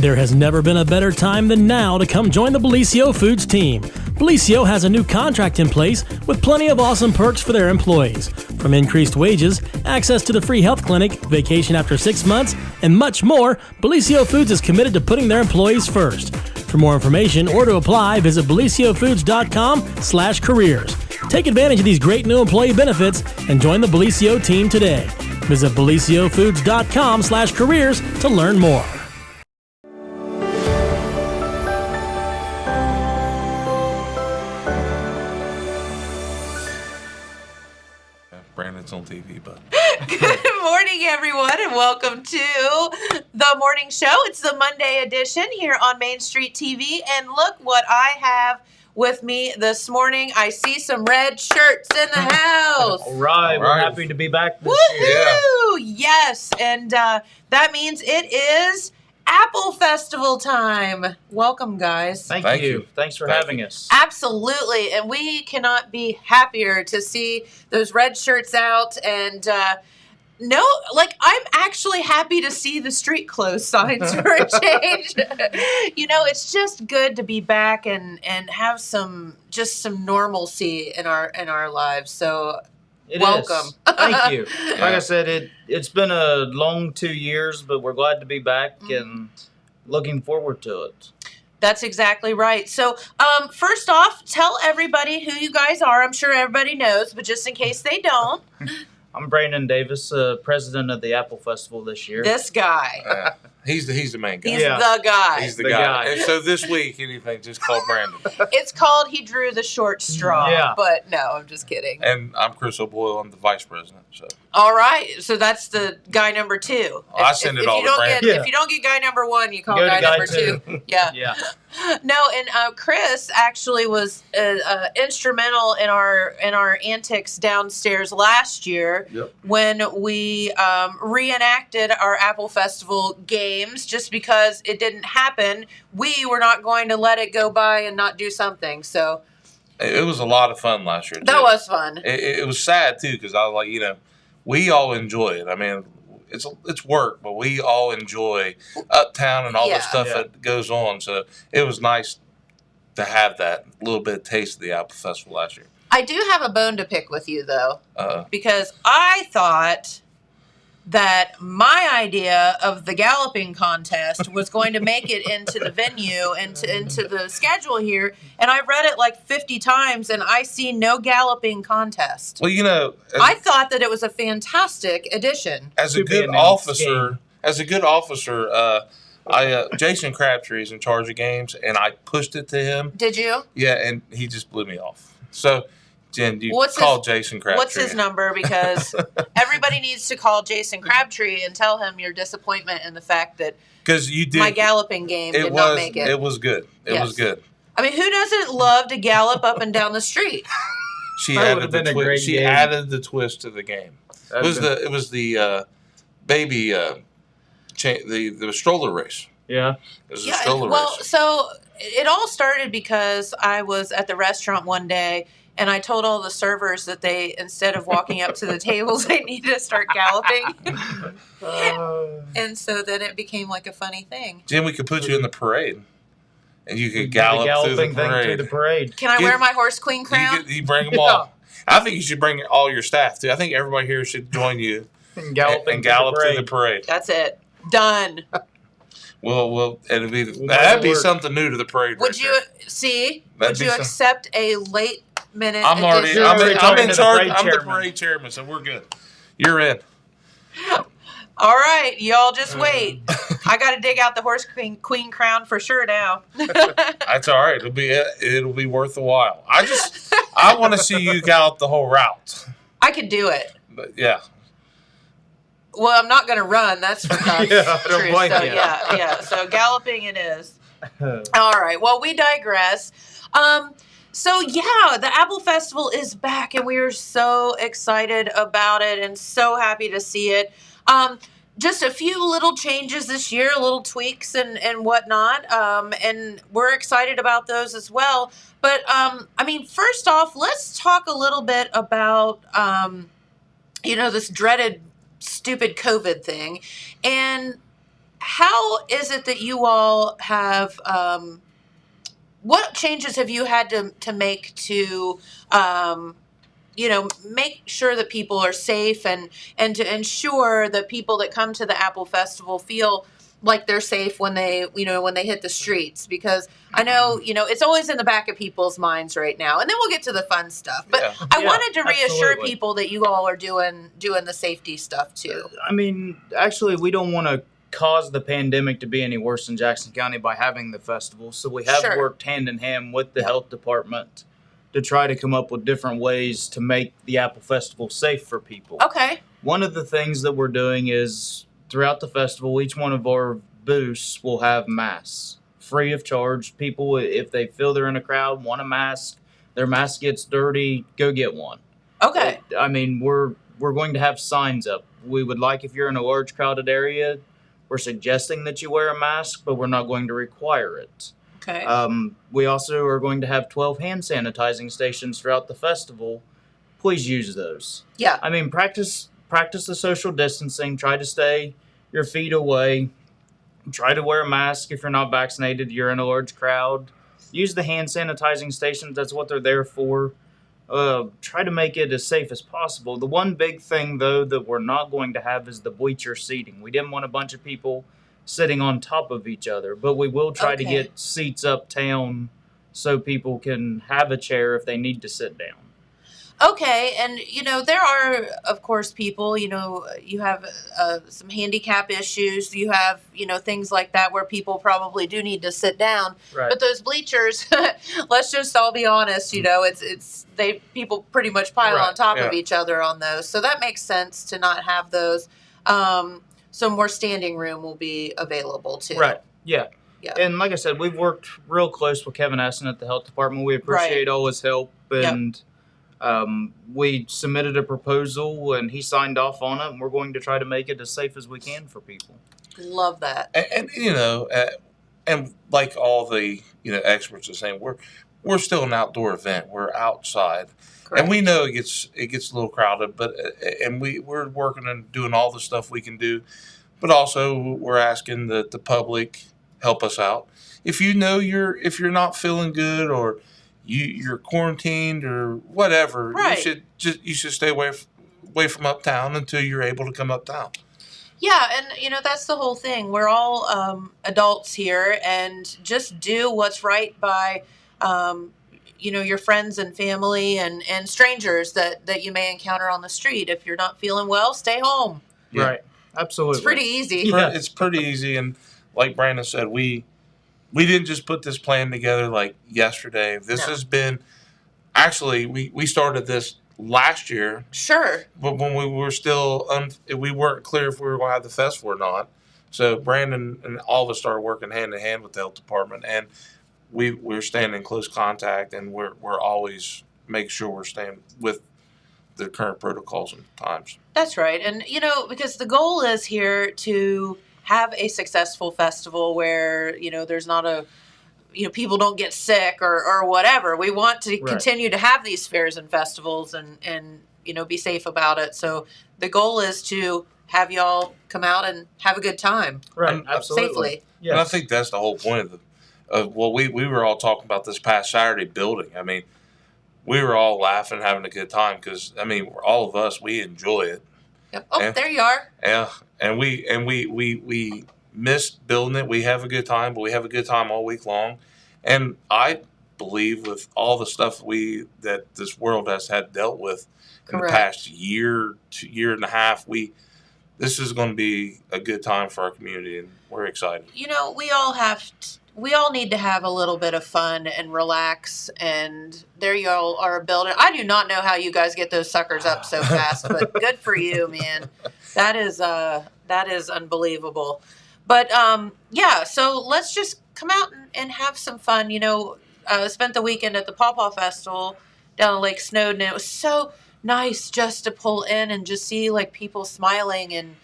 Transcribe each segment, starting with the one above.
There has never been a better time than now to come join the Bellisio Foods team. Bellisio has a new contract in place with plenty of awesome perks for their employees. From increased wages, access to the free health clinic, vacation after 6 months, and much more, Bellisio Foods is committed to putting their employees first. For more information or to apply, visit BellisioFoods.com/careers. Take advantage of these great new employee benefits and join the Bellisio team today. Visit BellisioFoods.com/careers to learn more. Brandon's on TV, but Good morning, everyone, and welcome to the morning show. It's the Monday edition here on Main Street TV, and look what I have with me this morning. I see some red shirts in the house. All right, we're happy to be back this year. Woohoo! Yes, and that means it is Apple Festival time. Welcome, guys. Thank you. Thanks for having us. Absolutely, and we cannot be happier to see those red shirts out. And I'm actually happy to see the street closed signs for a change. It's just good to be back and have some normalcy in our lives. So. Welcome. Thank you. Like I said, it's been a long 2 years, but we're glad to be back and looking forward to it. That's exactly right. So, first off, tell everybody who you guys are. I'm sure everybody knows, but just in case they don't. I'm Brandon Davis, president of the Apple Festival this year. This guy. he's the main guy. He's the guy. He's the guy. And so this week, anything, just call Brandon. It's called He Drew the Short Straw, but no, I'm just kidding. And I'm Chris O'Boyle. I'm the vice president. So. All right, so that's the guy number 2. I send it all to Brandon. If you don't get guy number 1, you call guy number 2. Yeah. No, and Chris actually was instrumental in our antics downstairs last year when we reenacted our Apple Festival games. Just because it didn't happen, we were not going to let it go by and not do something. So it was a lot of fun last year. That was fun. It was sad too because I was like, we all enjoy it. I mean, it's work, but we all enjoy Uptown and all the stuff that goes on. So it was nice to have that little bit of taste of the Apple Festival last year. I do have a bone to pick with you, though, because I thought that my idea of the galloping contest was going to make it into the venue and into the schedule here, and I read it like 50 times, and I see no galloping contest. Well, I thought that it was a fantastic addition. As a good officer, Jason Crabtree is in charge of games, and I pushed it to him. Did you? Yeah, and he just blew me off. So, Jen, call Jason Crabtree. What's his number? Because everybody needs to call Jason Crabtree and tell him your disappointment in the fact that my galloping game did not make it. It was good. It was good. I mean, who doesn't love to gallop up and down the street? She added the twist to the game. It was the baby the stroller race. Yeah. It was a stroller race. So it all started because I was at the restaurant one day, and I told all the servers that they, instead of walking up to the tables, they need to start galloping. And so then it became like a funny thing. Jim, we could put you in the parade, and you could gallop through the parade. Can I wear my horse queen crown? You bring them all. I think you should bring all your staff, too. I think everybody here should join you and gallop through the parade. That's it. Done. Well, that'd be something new to the parade. Would you accept a late minute? I'm in charge. I'm the parade chairman, so we're good. You're in. All right, y'all just wait. I got to dig out the horse queen crown for sure now. That's all right. It'll be worth a while. I want to see you gallop the whole route. I could do it. But yeah. Well, I'm not going to run. That's for God's truth. So galloping it is. All right. Well, we digress. The Apple Festival is back, and we are so excited about it and so happy to see it. Just a few little changes this year, little tweaks and whatnot, and we're excited about those as well. But, first off, let's talk a little bit about, this dreaded, stupid COVID thing. And how is it that you all have, what changes have you had to make to, make sure that people are safe and to ensure that people that come to the Apple Festival feel like they're safe when they hit the streets? Because I know, it's always in the back of people's minds right now. And then we'll get to the fun stuff. But I wanted to reassure people that you all are doing the safety stuff too. I mean, actually, we don't want to cause the pandemic to be any worse in Jackson County by having the festival. So we have worked hand in hand with the health department to try to come up with different ways to make the Apple Festival safe for people. Okay. One of the things that we're doing is throughout the festival, each one of our booths will have masks free of charge. People, if they feel they're in a crowd, want a mask, their mask gets dirty, go get one. Okay. I mean, we're going to have signs up. We would like, if you're in a large crowded area, we're suggesting that you wear a mask, but we're not going to require it. Okay. We also are going to have 12 hand sanitizing stations throughout the festival. Please use those. Yeah. I mean, practice the social distancing. Try to stay your feet away. Try to wear a mask if you're not vaccinated. You're in a large crowd. Use the hand sanitizing stations. That's what they're there for. Try to make it as safe as possible. The one big thing, though, that we're not going to have is the bleacher seating. We didn't want a bunch of people sitting on top of each other, but we will try to get seats uptown so people can have a chair if they need to sit down. Okay, and there are, of course, people, you have some handicap issues, you have, things like that where people probably do need to sit down. Right. But those bleachers, let's just all be honest, people pretty much pile on top of each other on those. So that makes sense to not have those. So more standing room will be available too. Right. Yeah. Yeah. And like I said, we've worked real close with Kevin Essen at the health department. We appreciate all his help, and we submitted a proposal and he signed off on it, and we're going to try to make it as safe as we can for people. Love that. And and like all the experts are saying, we're still an outdoor event. We're outside. Correct. And we know it gets a little crowded, but and we're working and doing all the stuff we can do, but also we're asking that the public help us out. If if you're not feeling good or you're quarantined or whatever, you should stay away from uptown until you're able to come uptown. Yeah, and that's the whole thing. We're all adults here, and just do what's right by your friends and family and strangers that you may encounter on the street. If you're not feeling well, stay home. Yeah. Right. Absolutely. It's pretty easy. It's pretty easy, and like Brandon said, we didn't just put this plan together like yesterday. This has been, actually, we started this last year. Sure. But when we were still, we weren't clear if we were going to have the festival or not. So Brandon and all of us started working hand in hand with the health department, and we're staying in close contact, and we're always make sure we're staying with the current protocols and times. That's right. And, because the goal is here to have a successful festival where, there's not people don't get sick or whatever. We want to continue to have these fairs and festivals and be safe about it. So the goal is to have y'all come out and have a good time. Right. Absolutely. Safely. Yes. And I think that's the whole point of we were all talking about this past Saturday building. I mean, we were all laughing, having a good time because, all of us, we enjoy it. Yep. Oh, there you are. Yeah, and we missed building it. We have a good time, but we have a good time all week long. And I believe with all the stuff that this world has had dealt with in the past year and a half, this is going to be a good time for our community, and we're excited. We all need to have a little bit of fun and relax, and there you all are building. I do not know how you guys get those suckers up so fast, but good for you, man. That is unbelievable. But so let's just come out and have some fun. Spent the weekend at the Pawpaw Festival down at Lake Snowden, and it was so nice just to pull in and just see like people smiling and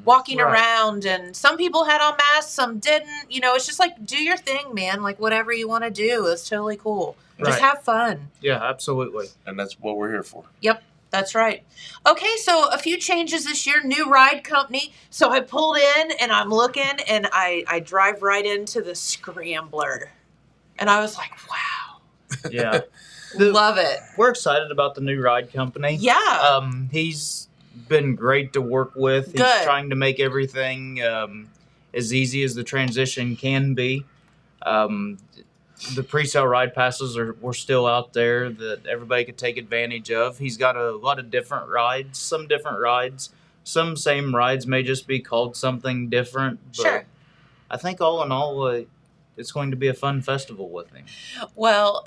walking around, and some people had on masks, some didn't. It's just like, do your thing, man. Like whatever you want to do, it's totally cool. Just have fun. Yeah, absolutely. And that's what we're here for. Yep. That's right. Okay, so a few changes this year. New ride company. So I pulled in and I'm looking and I drive right into the Scrambler. And I was like, wow. Yeah. Love it. We're excited about the new ride company. Yeah. He's been great to work with. Good. He's trying to make everything as easy as the transition can be. The pre-sale ride passes were still out there that everybody could take advantage of. He's got a lot of different rides, some same rides may just be called something different. But Sure. I think all in all, it's going to be a fun festival with him. Well,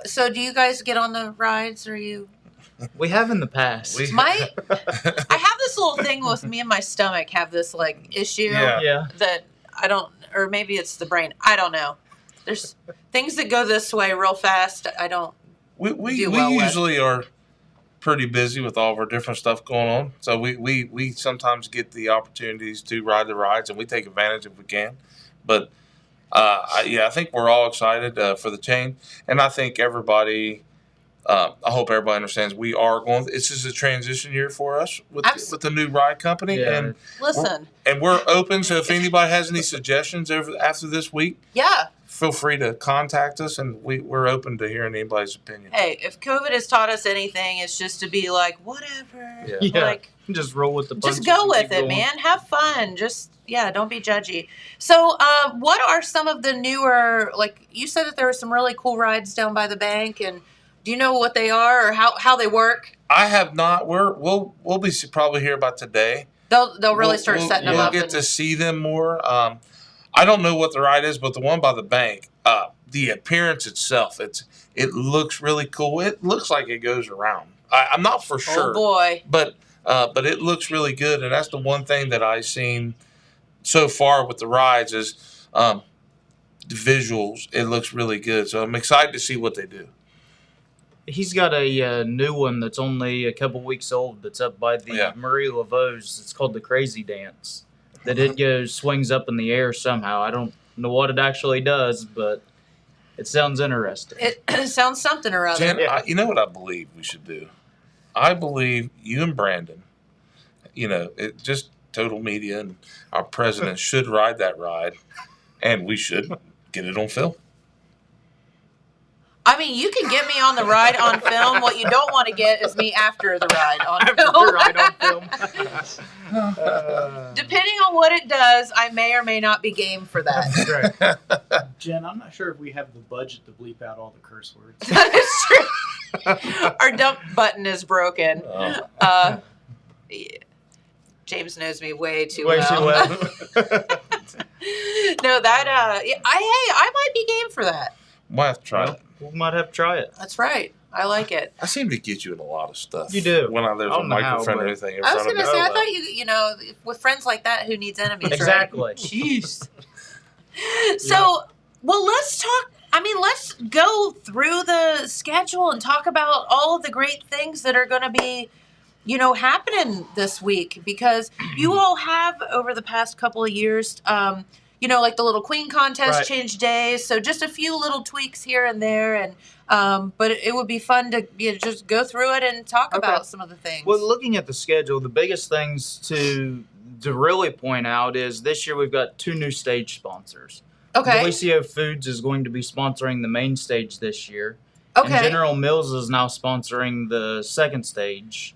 so do you guys get on the rides, or you? We have in the past. I have this little thing with me and my stomach have this like issue that I don't, or maybe it's the brain. I don't know. There's things that go this way real fast. I don't. We usually are pretty busy with all of our different stuff going on, so we sometimes get the opportunities to ride the rides, and we take advantage if we can. But I think we're all excited for the change, and I think everybody. I hope everybody understands we are going. This is a transition year for us with the new ride company, and we're open. So if anybody has any suggestions after this week, feel free to contact us, and we're open to hearing anybody's opinion. Hey, if COVID has taught us anything, it's just to be like, whatever. Like, just roll with the punches. Just go with it, man. Have fun. Don't be judgy. So, what are some of the newer, like you said that there were some really cool rides down by the bank, and do you know what they are or how they work? I have not. We'll be probably hear about today. They'll really start setting them up. We'll get to see them more. I don't know what the ride is, but the one by the bank, the appearance itself, it looks really cool. It looks like it goes around. I'm not for sure. Oh boy! But it looks really good, and that's the one thing that I've seen so far with the rides is the visuals. It looks really good, so I'm excited to see what they do. He's got a new one that's only a couple weeks old that's up by the Marie Laveau's. It's called the Crazy Dance. That it swings up in the air somehow. I don't know what it actually does, but it sounds interesting. It sounds something or other. Jen, you know what I believe we should do? I believe you and Brandon, just Total Media and our president should ride that ride, and we should get it on film. I mean, you can get me on the ride on film. What you don't want to get is me after the ride on film. The ride on film. Depending on what it does, I may or may not be game for that. That's right. Jen, I'm not sure if we have the budget to bleep out all the curse words. That is true. Our dump button is broken. James knows me way too well. No, I might be game for that. Might have to try it. We might have to try it. That's right. I like it. I seem to get you in a lot of stuff. You do. When there's a microphone or anything in I front of me. was going to say, I thought with friends like that, who needs enemies, exactly. Right? Jeez. So, well, let's talk. I mean, let's go through the schedule and talk about all of the great things that are going to be, happening this week. Because you all have, over the past couple of years, like the little Queen contest changed days. So just a few little tweaks here and there. And but it would be fun to just go through it and talk about some of the things. Well, looking at the schedule, the biggest things to really point out is this year we've got 2 new stage sponsors. Okay. Delicio Foods is going to be sponsoring the main stage this year. Okay. And General Mills is now sponsoring the second stage.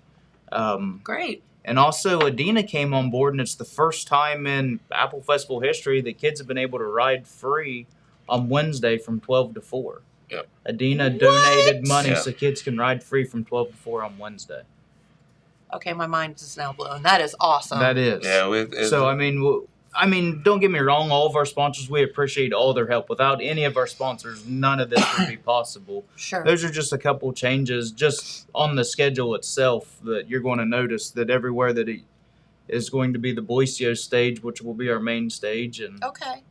Great. And also, Adina came on board, and it's the first time in Apple Festival history that kids have been able to ride free on Wednesday from 12 to 4. Yep. Adina donated money so kids can ride free from 12 to 4 on Wednesday. Okay, my mind is now blown. That is awesome. That is. Yeah. So, I mean, don't get me wrong. All of our sponsors, we appreciate all their help. Without any of our sponsors, none of this would be possible. Sure. Those are just a couple changes just on the schedule itself that you're going to notice that everywhere that it is going to be the Belicio stage, which will be our main stage. And okay.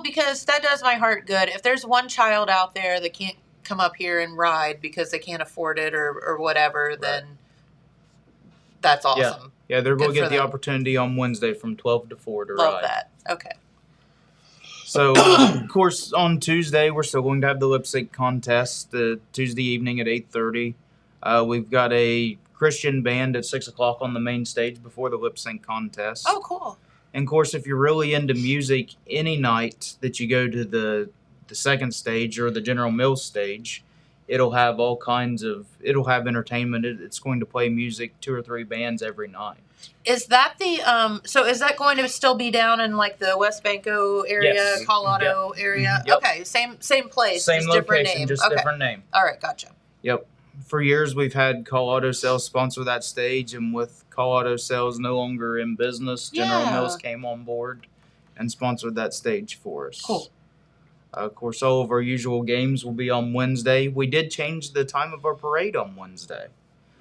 Because that does my heart good. If there's one child out there that can't come up here and ride because they can't afford it or whatever, then that's awesome. Yeah, they're going to get the opportunity on Wednesday from 12 to 4 to ride. Love that. Okay. So, of course, on Tuesday, we're still going to have the lip sync contest Tuesday evening at 8:30. We've got a Christian band at 6 o'clock on the main stage before the lip sync contest. Oh, cool. And of course, if you're really into music, any night that you go to the second stage or the General Mills stage, it'll have it'll have entertainment. It's going to play music, 2 or 3 bands every night. Is that so is that going to still be down in like the West Banco area, Yes. Colorado area? Yep. Okay, same place, Same just location, different name. just Okay. different name. All right, gotcha. Yep. For years, we've had Call Auto Sales sponsor that stage, and with Call Auto Sales no longer in business, General Yeah. Mills came on board and sponsored that stage for us. Cool. Of course, all of our usual games will be on Wednesday. We did change the time of our parade on Wednesday.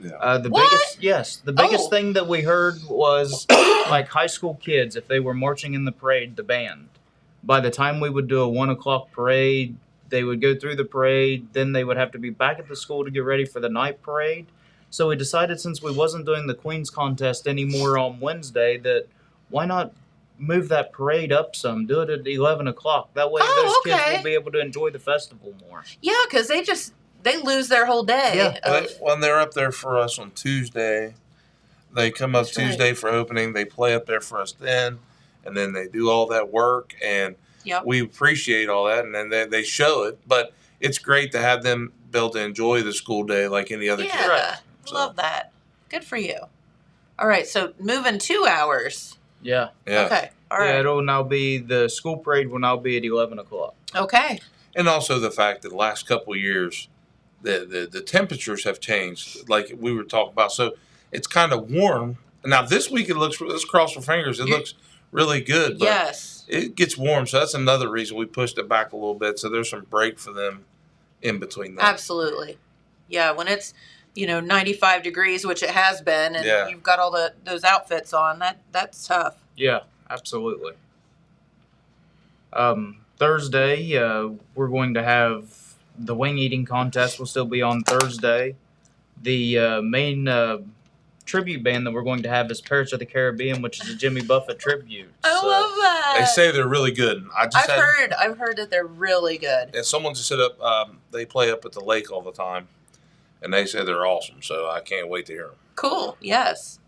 Yeah. The What? biggest Oh. thing that we heard was like high school kids, if they were marching in the parade, the band. By the time we would do a 1 o'clock parade, they would go through the parade, then they would have to be back at the school to get ready for the night parade. So we decided, since we wasn't doing the Queen's contest anymore on Wednesday, that why not move that parade up some, do it at 11 o'clock. That way those kids okay. will be able to enjoy the festival more. Yeah, because they lose their whole day. Yeah. When they're up there for us on Tuesday, they come up That's right. Tuesday for opening. They play up there for us then, and then they do all that work, and Yep. we appreciate all that, and then they show it. But it's great to have them be able to enjoy the school day like any other kid. Yeah, So- love that. Good for you. All right, so moving 2 hours. Yeah. Yeah. Okay, all Yeah, right. it'll now be, the school parade will now be at 11 o'clock. Okay. And also the fact that the last couple of years, the temperatures have changed, like we were talking about. So it's kind of warm. Now this week let's cross our fingers, it looks really good. But Yes. it gets warm, so that's another reason we pushed it back a little bit. So there's some break for them in between that. Absolutely. Yeah, when it's 95 degrees, which it has been, and Yeah. you've got all those outfits on, that's tough. Yeah, absolutely. Thursday, we're going to have the wing eating contest will still be on Thursday. The main tribute band that we're going to have is Pirates of the Caribbean, which is a Jimmy Buffett tribute. I love that. They say they're really good. I've heard that they're really good. And someone just said they play up at the lake all the time, and they say they're awesome. So I can't wait to hear them. Cool. Yes.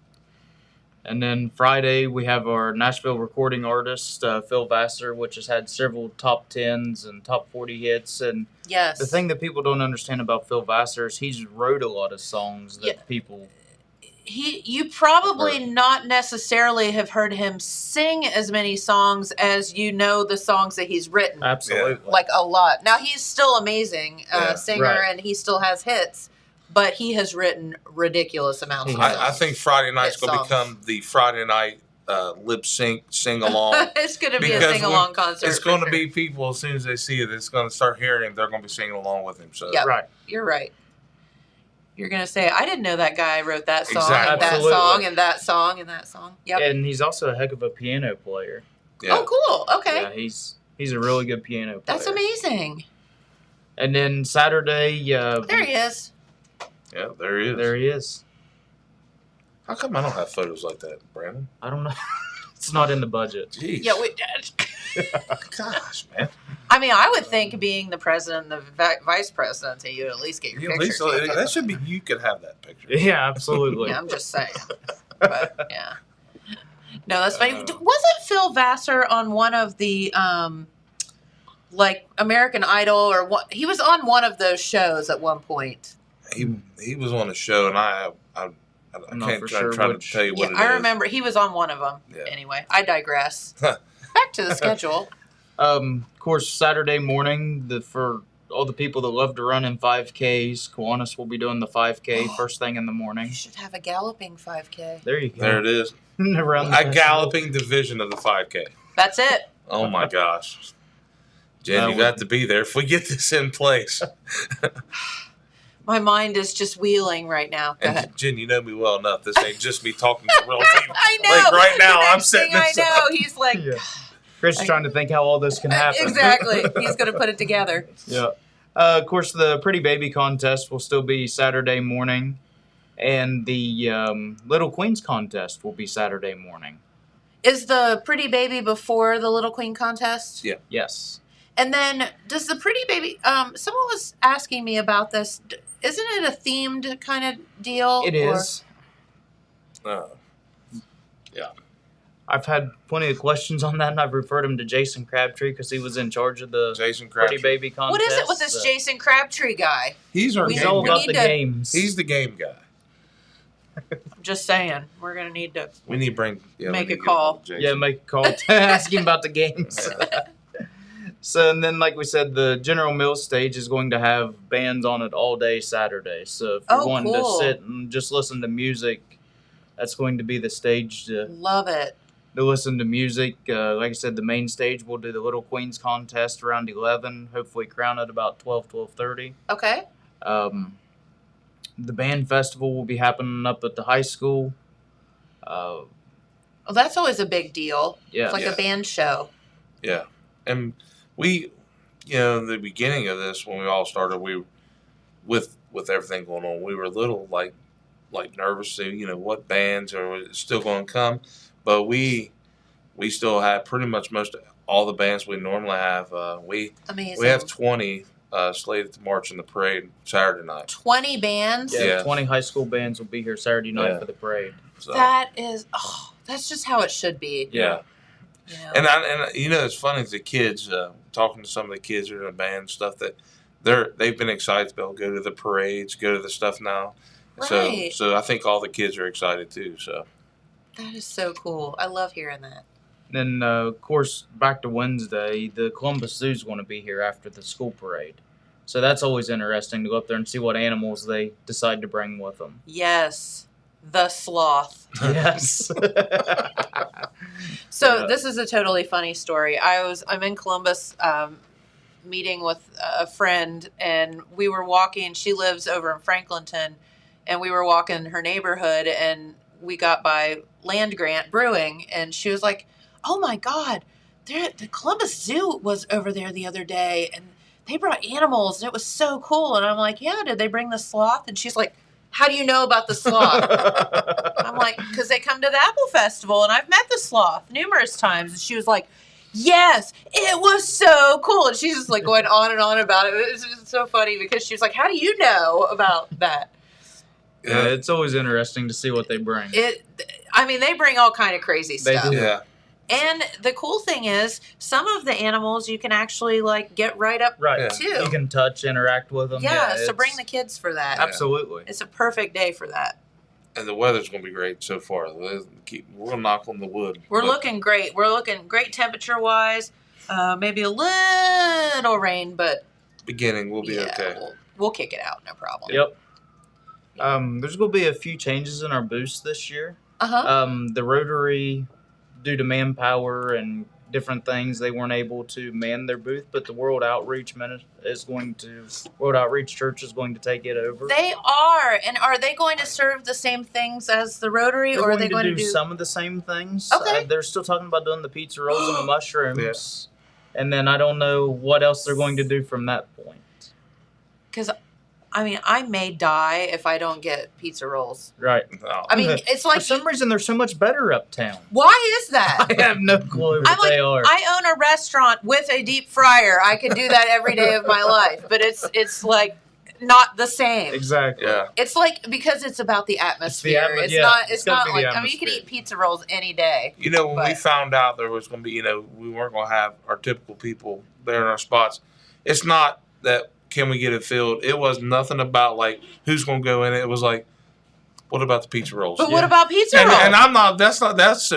And then Friday, we have our Nashville recording artist, Phil Vasser, which has had several top 10s and top 40 hits. And Yes. the thing that people don't understand about Phil Vasser is he's wrote a lot of songs that people... You probably not necessarily have heard him sing as many songs as the songs that he's written. Absolutely. Like a lot. Now he's still amazing singer, right. and he still has hits, but he has written ridiculous amounts of songs. I think Friday night's Hit going to songs. become the Friday night lip sync sing along. It's going to be a Because sing along concert. It's going to be people, as soon as they see it, it's going to start hearing him. They're going to be singing along with him. So Yeah. Right. You're right. You're going to say, I didn't know that guy wrote that song, Exactly. and that Absolutely. song, and that song, and that song. Yep. And he's also a heck of a piano player. yeah. Oh, cool. Okay. Yeah, he's a really good piano player. That's amazing. And then Saturday, There he is. Yeah, there he is. there he is. How come I don't have photos like that, Brandon? I don't know. It's not in the budget. Jeez. Yeah, Gosh, man. I mean, I would think being the president and the vice president, you at least get your At picture. least that should be. You could have that picture. Yeah, absolutely. Yeah, I'm just saying. But, yeah. No, that's funny. Wasn't Phil Vasser on one of the, like, American Idol or what? He was on one of those shows at one point. He was on a show, and I I'm not can't for try sure to which- tell you what Yeah, it is. I remember he was on one of them. Yeah. Anyway, I digress. Back to the schedule. Of course, Saturday morning, for all the people that love to run in 5Ks, Kiwanis will be doing the 5K first thing in the morning. You should have a galloping 5K. There you go. There it is. Around the A festival. galloping division of the 5K. That's it. Oh my gosh. Jen, That you got to be there if we get this in place. My mind is just wheeling right now. Go ahead. And Jen, you know me well enough. This ain't just me talking to real people. I know. Like right now, The I'm next setting thing this I know. up. He's like, Yeah. Chris is trying to think how all this can happen. exactly. He's going to put it together. Yeah. Of course, the Pretty Baby contest will still be Saturday morning, and the Little Queens contest will be Saturday morning. Is the Pretty Baby before the Little Queen contest? Yeah. Yes. And then does the Pretty Baby, someone was asking me about this. Isn't it a themed kind of deal? It is. Yeah. I've had plenty of questions on that, and I've referred him to Jason Crabtree because he was in charge of the Jason Pretty Crabtree. Baby contest. What is it with this Jason Crabtree guy? He's our He's game all guy. about the games. He's the game guy. I'm just saying, we're gonna need to. We need to bring. Yeah, Make we a need to get call. hold of Jason. Yeah, make a call to ask him about the games. So, and then, like we said, the General Mills stage is going to have bands on it all day Saturday. So, if you're wanting cool. to sit and just listen to music, that's going to be the stage to Love it. listen to music. Like I said, the main stage will do the Little Queens contest around 11. Hopefully, crown at about 12:30. Okay. The band festival will be happening up at the high school. Well, that's always a big deal. Yeah. It's like a band show. Yeah, and we, the beginning of this when we all started, we, with everything going on, we were a little like nervous to what bands are still going to come, but we still have pretty much most all the bands we normally have. Amazing. We have 20 slated to march in the parade Saturday night. 20 bands. Yeah. 20 high school bands will be here Saturday night for the parade. So, That is. Oh, that's just how it should be. yeah. You know? And it's funny, the kids, talking to some of the kids who are in the band and stuff, that they've been excited to be able to go to the parades, go to the stuff now. Right. So I think all the kids are excited too. So That is so cool. I love hearing that. Then, of course, back to Wednesday, the Columbus Zoo is going to be here after the school parade. So that's always interesting to go up there and see what animals they decide to bring with them. Yes. The sloth. Yes. So Yeah. this is a totally funny story. I'm in Columbus, meeting with a friend, and we were walking. She lives over in Franklinton, and we were walking her neighborhood, and we got by Land Grant Brewing, and she was like, "Oh my God, the Columbus Zoo was over there the other day, and they brought animals, and it was so cool." And I'm like, "Yeah, did they bring the sloth?" And she's like, "How do you know about the sloth?" I'm like, "Because they come to the Apple Festival, and I've met the sloth numerous times." And she was like, "Yes, it was so cool." And she's just like going on and on about it. It's just so funny because she was like, "How do you know about that?" Yeah, it's always interesting to see what they bring. They bring all kind of crazy They stuff. do. yeah, And the cool thing is, some of the animals you can actually get right up Right. to. You can touch, interact with them. Yeah, so bring the kids for that. Absolutely. It's a perfect day for that. and the weather's going to be great so far. We're going to knock on the wood. We're looking great. We're looking great temperature-wise. Maybe a little rain, but beginning. We'll be okay. We'll kick it out, no problem. Yep. There's going to be a few changes in our booths this year. Uh-huh. The Rotary, due to manpower and different things, they weren't able to man their booth, but the World Outreach Church is going to take it over. They are. And are they going to serve the same things as the Rotary, They're or are they going to do do some of the same things? Okay. They're still talking about doing the pizza rolls and the mushrooms. And then I don't know what else they're going to do from that point. Because, I may die if I don't get pizza rolls. Right. No. It's like, For some reason, they're so much better uptown. why is that? I have no clue what they are. I own a restaurant with a deep fryer. I could do that every day of my life, but it's like not the same. Exactly. Yeah. It's like, because it's about the atmosphere. It's it's not gotta be like, the you can atmosphere. eat pizza rolls any day. When we But- found out there was going to be, we weren't going to have our typical people there in our spots. It's not that can we get it filled. It was nothing about who's going to go in it. It was like, what about the pizza rolls? But what about pizza rolls? And I'm not. That was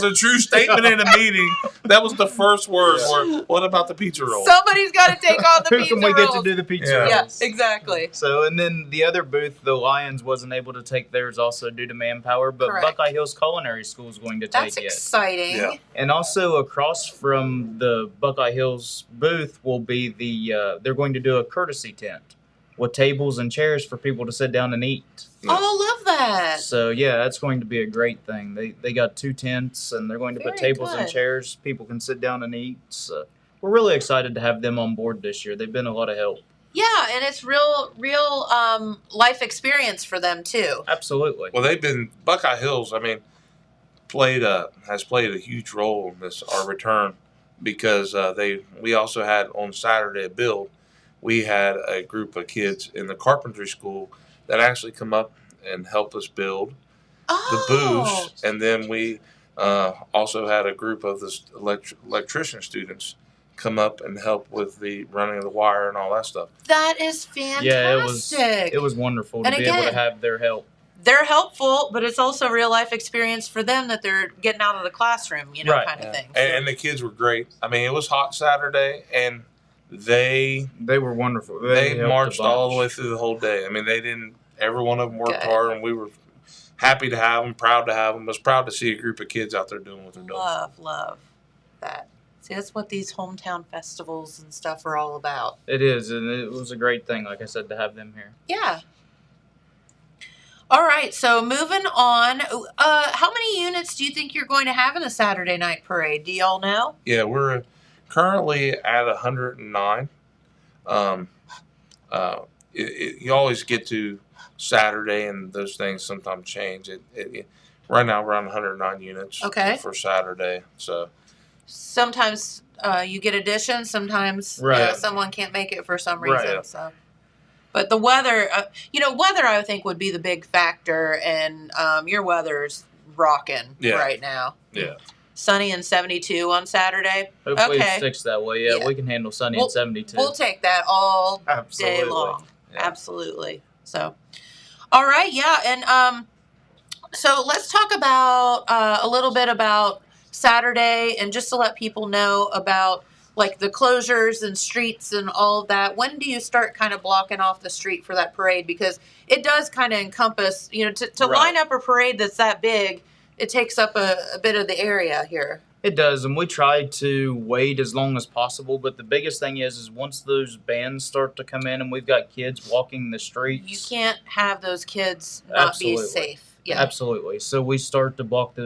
a true statement in a meeting. That was the first word. What about the pizza rolls? Somebody's got to take on the Who pizza can we rolls. get to do the pizza Yeah. rolls? Yeah, exactly. So, and then the other booth, the Lions wasn't able to take theirs also due to manpower, but Correct. Buckeye Hills Culinary School is going to That's take it. exciting. Yeah. And also across from the Buckeye Hills booth will be they're going to do a courtesy tent with tables and chairs for people to sit down and eat. Oh, love that. So yeah, that's going to be a great thing. They got 2 tents and they're going to put Very tables and good. chairs. People can sit down and eat. So we're really excited to have them on board this year. They've been a lot of help. Yeah, and it's real life experience for them too. Absolutely. Well, Buckeye Hills. Has played a huge role in our return, because we also had on Saturday a build we had a group of kids in the carpentry school that actually come up and help us build the booths. And then we also had a group of the electrician students come up and help with the running of the wire and all that stuff. That is fantastic. Yeah, it was wonderful to be able to have their help. They're helpful, but it's also real life experience for them that they're getting out of the classroom, right. kind of thing. So. And the kids were great. I mean, it was hot Saturday, and they were wonderful. They marched all the way through the whole day. I mean, every one of them worked hard, and we were happy to have them, proud to have them. I was proud to see a group of kids out there doing what they're doing. Love that. See, that's what these hometown festivals and stuff are all about. It is, and it was a great thing, like I said, to have them here. Yeah. All right, so moving on. How many units do you think you're going to have in the Saturday night parade? Do y'all know? Yeah, we're currently at 109. You always get to Saturday, and those things sometimes change. Right now, we're on 109 units for Saturday. So sometimes you get additions. Sometimes someone can't make it for some reason. Right. So. But the weather, weather I think would be the big factor, and your weather's rocking right now. Yeah. Sunny and 72 on Saturday. Hopefully it sticks that way. Yeah, we can handle sunny and 72. We'll take that all day long. Yeah. Absolutely. So, all right, yeah, and so let's talk about a little bit about Saturday, and just to let people know about like the closures and streets and all of that. When do you start kind of blocking off the street for that parade? Because it does kind of encompass, to line up a parade that's that big, it takes up a bit of the area here. It does, and we try to wait as long as possible, but the biggest thing is once those bands start to come in and we've got kids walking the streets. You can't have those kids not be safe. Yeah. Absolutely. So we start to block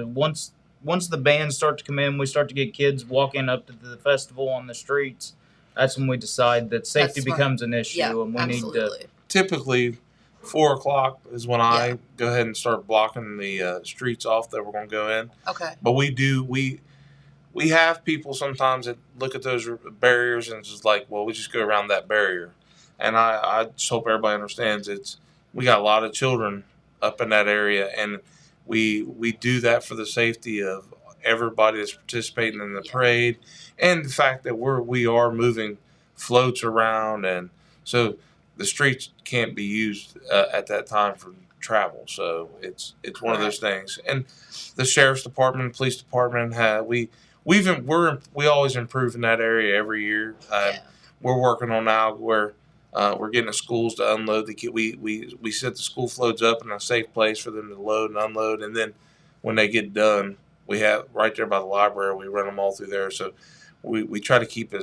once the bands start to come in, we start to get kids walking up to the festival on the streets. That's when we decide that safety becomes an issue, and we need to. Typically, 4:00 is when I go ahead and start blocking the streets off that we're going to go in. Okay. But we have people sometimes that look at those barriers and it's just like, well, we just go around that barrier. And I just hope everybody understands we got a lot of children up in that area, and we do that for the safety of everybody that's participating in the parade, and the fact that we are moving floats around, and so the streets can't be used at that time for travel. So it's one of those things. And the sheriff's department, police department, we always improve in that area every year. We're working on now where we're getting the schools to unload the kid. We set the school floats up in a safe place for them to load and unload, and then when they get done, we have right there by the library. We run them all through there. So we try to keep a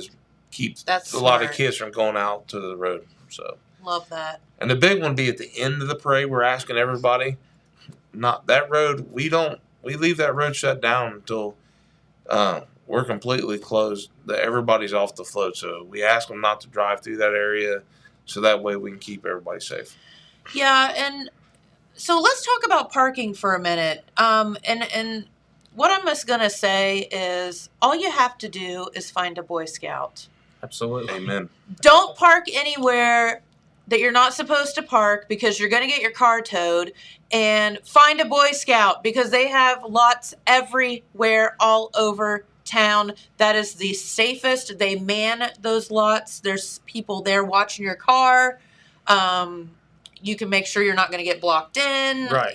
lot of kids from going out to the road. So love that. And the big one be at the end of the parade. We're asking everybody, not that road. We leave that road shut down until we're completely closed. Everybody's off the float. So we ask them not to drive through that area, so that way we can keep everybody safe. Yeah, and so let's talk about parking for a minute. And what I'm just gonna say is, all you have to do is find a Boy Scout. Absolutely. Amen. Don't park anywhere that you're not supposed to park, because you're going to get your car towed. And find a Boy Scout, because they have lots everywhere all over town. That is the safest. They man those lots. There's people there watching your car. You can make sure you're not going to get blocked in. Right.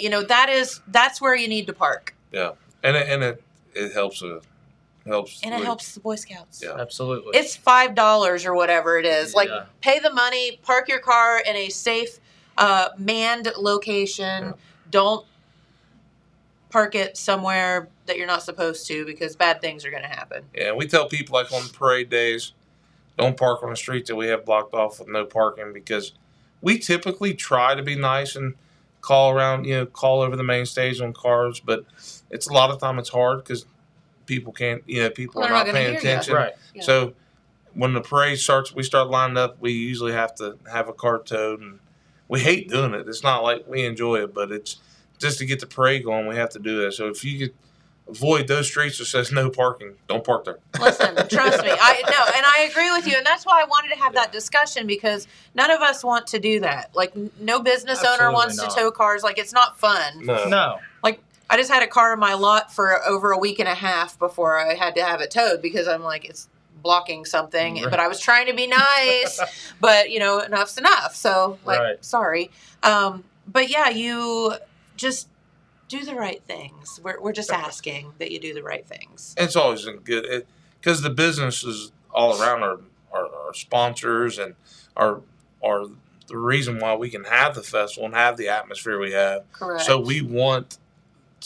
That's where you need to park. Yeah, and it helps. And it helps the Boy Scouts. Yeah, absolutely. It's $5 or whatever it is. Like, pay the money, park your car in a safe, manned location. Yeah. Don't park it somewhere that you're not supposed to, because bad things are going to happen. Yeah, we tell people, like on parade days, don't park on the streets that we have blocked off with no parking, because we typically try to be nice and call over the main stage on cars, but it's a lot of time it's hard because people can't, people are not paying attention. Right. Yeah. So when the parade starts, we start lining up. We usually have to have a car towed, and we hate doing it. It's not like we enjoy it, but it's just to get the parade going. We have to do that. So if you could avoid those streets that says no parking. Don't park there. Listen, trust me. I agree with you, and that's why I wanted to have that discussion, because none of us want to do that. Like, no business owner Absolutely wants not. to tow cars. Like, it's not fun. No. Like, I just had a car in my lot for over a week and a half before I had to have it towed, because I'm like, it's blocking something. Right. But I was trying to be nice, but enough's enough. So, like, Right. sorry. But yeah, you just do the right things. We're just asking that you do the right things. It's always good because the businesses all around are sponsors and are the reason why we can have the festival and have the atmosphere we have. Correct. So we want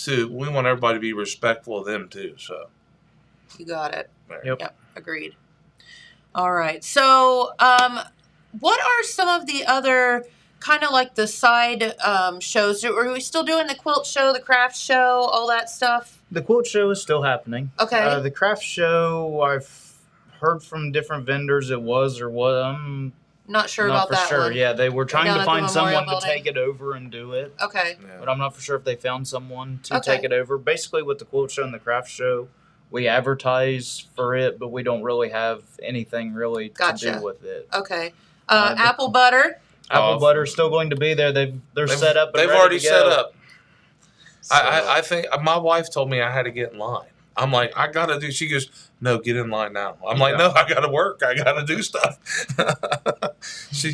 everybody to be respectful of them too. So You got it. Yep. Agreed. All right. So, what are some of the other kind of like the side shows? Are we still doing the quilt show, the craft show, all that stuff? The quilt show is still happening. Okay. The craft show, I've heard from different vendors it was or was. I'm Not sure not about for that sure. one. Yeah, they were trying Down to at the find Memorial someone to Building? take it over and do it. Okay. But I'm not for sure if they found someone to Okay. take it over. Basically, with the quilt show and the craft show, we advertise for it, but we don't really have anything really Gotcha. to do with it. Okay. The- Apple butter. Apple Butter's still going to be there. They're set up. And They've ready already to go. set up. So, I think my wife told me I had to get in line. I'm like, I gotta do. She goes, no, get in line now. I'm like, no, I gotta work. I gotta do stuff.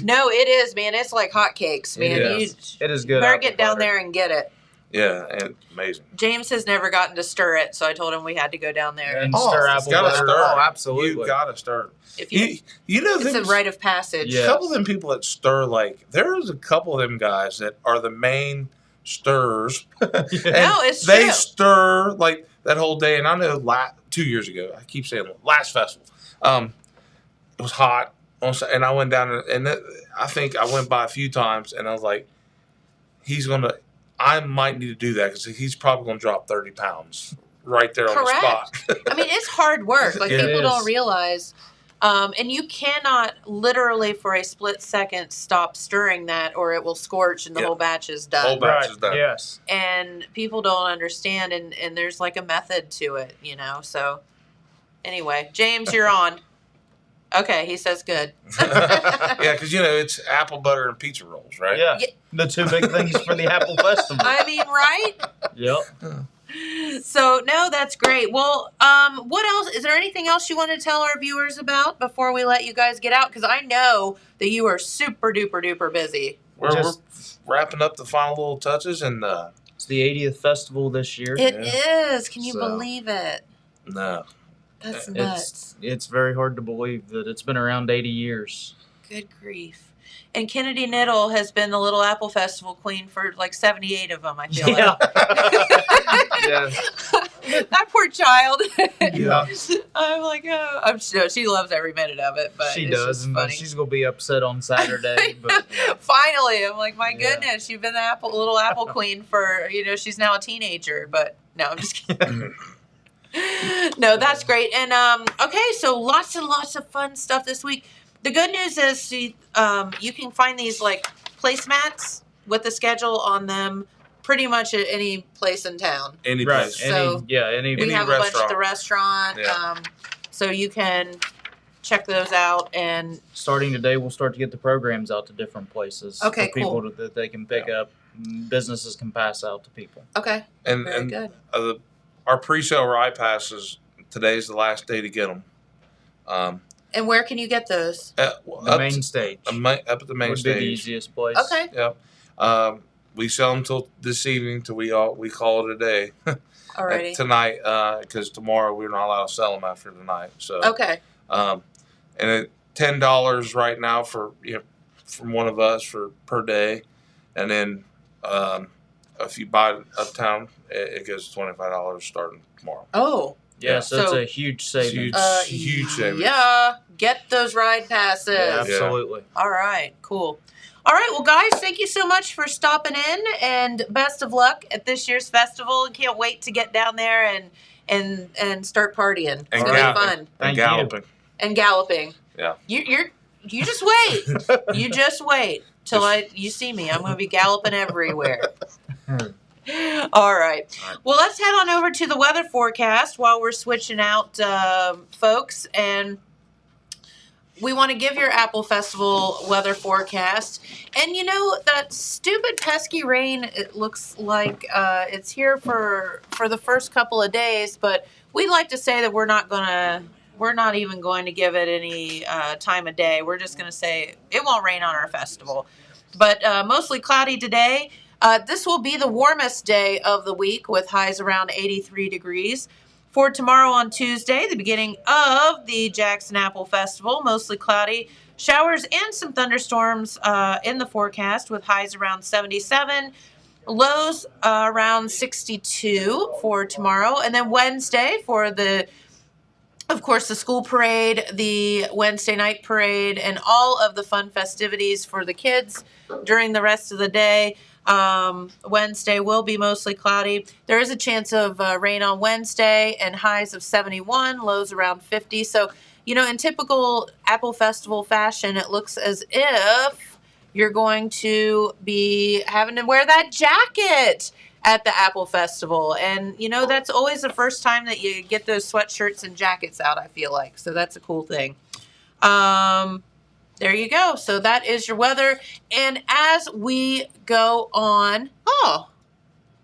No, it is, man. It's like hotcakes, man. it is You good. better apple get down butter. there and get it. Yeah, and amazing. James has never gotten to stir it, so I told him we had to go down there. And Oh, stir it's apple gotta butter. stir. Oh, absolutely. You gotta stir. If you, You know, it's a rite of passage. Yeah. a couple of them people that stir, like there's a couple of them guys that are the main stirrers. And No, it's they true. stir like that whole day. And I know 2 years ago, I keep saying last festival, it was hot, and I went down and I think I went by a few times, and I was like, I might need to do that because he's probably gonna drop 30 pounds right there on the spot. I mean, it's hard work. Like, It people don't is. realize. And you cannot literally for a split second stop stirring that, or it will scorch and the Yeah. whole batch is done. Whole batch Right. is done. Yes. And people don't understand, and there's like a method to it, So, anyway, James, you're on. Okay, he says good. Yeah, because it's apple butter and pizza rolls, right? Yeah. Yeah. The two big things for the Apple Festival. I mean, right? Yep. So, no, that's great. Well, what else? Is there anything else you want to tell our viewers about before we let you guys get out? Because I know that you are super duper duper busy. We're wrapping up the final little touches, and It's the 80th festival this year. It is. Can you So- believe it? no. That's nuts. It's very hard to believe that it's been around 80 years. Good grief. And Kennedy Niddle has been the Little Apple Festival queen for like 78 of them, I feel Yeah. Yeah. like. That poor child. Yeah. I'm like, oh. I'm sure she loves every minute of it, but She it's does, just and funny. she's gonna be upset on Saturday. But Finally, I'm like, my Yeah. goodness, you've been the Little Apple queen for, she's now a teenager, but no, I'm just kidding. No, that's great. And okay, so lots and lots of fun stuff this week. The good news is you can find these like placemats with the schedule on them pretty much at any place in town. Any right, place. So- any We Any have a bunch at the restaurant. restaurant, so you can check those out. And starting today, we'll start to get the programs out to different places. Okay, for people cool. that they can pick up. Businesses can pass out to people. okay, And very and good. Our pre-sale ride passes. Today's the last day to get them. And where can you get those? The main stage up at the main would be the stage. easiest place. Okay, Yep. We sell them till this evening till we call it a day alrighty. tonight because tomorrow we're not allowed to sell them after tonight. So Okay, and at $10 right now for from one of us per day, and then if you buy it uptown, it goes $25 starting tomorrow. oh. Yeah, so it's So- a huge savings. Huge savings. Yeah, get those ride passes. Yeah, absolutely. All right, cool. All right, well, guys, thank you so much for stopping in, and best of luck at this year's festival. And can't wait to get down there and start partying. It's And gonna be galloping. fun. And Thank you. galloping. And galloping. Yeah. You just wait. You just wait till you see me. I'm gonna be galloping everywhere. All right. Well, let's head on over to the weather forecast while we're switching out folks. And we want to give your Apple Festival weather forecast. And you know, that stupid pesky rain, it looks like it's here for the first couple of days, but we like to say that we're not even going to give it any time of day. We're just going to say it won't rain on our festival. But mostly cloudy today. This will be the warmest day of the week with highs around 83 degrees. For tomorrow on Tuesday, the beginning of the Jackson Apple Festival, mostly cloudy. Showers and some thunderstorms in the forecast with highs around 77. Lows around 62 for tomorrow. And then Wednesday for of course, the school parade, the Wednesday night parade, and all of the fun festivities for the kids during the rest of the day. Wednesday will be mostly cloudy. There is a chance of rain on Wednesday and highs of 71, lows around 50. So, you know, in typical Apple Festival fashion, it looks as if you're going to be having to wear that jacket at the Apple Festival. And, you know, that's always the first time that you get those sweatshirts and jackets out, I feel like. So that's a cool thing. There you go. So that is your weather. And as we go on, oh,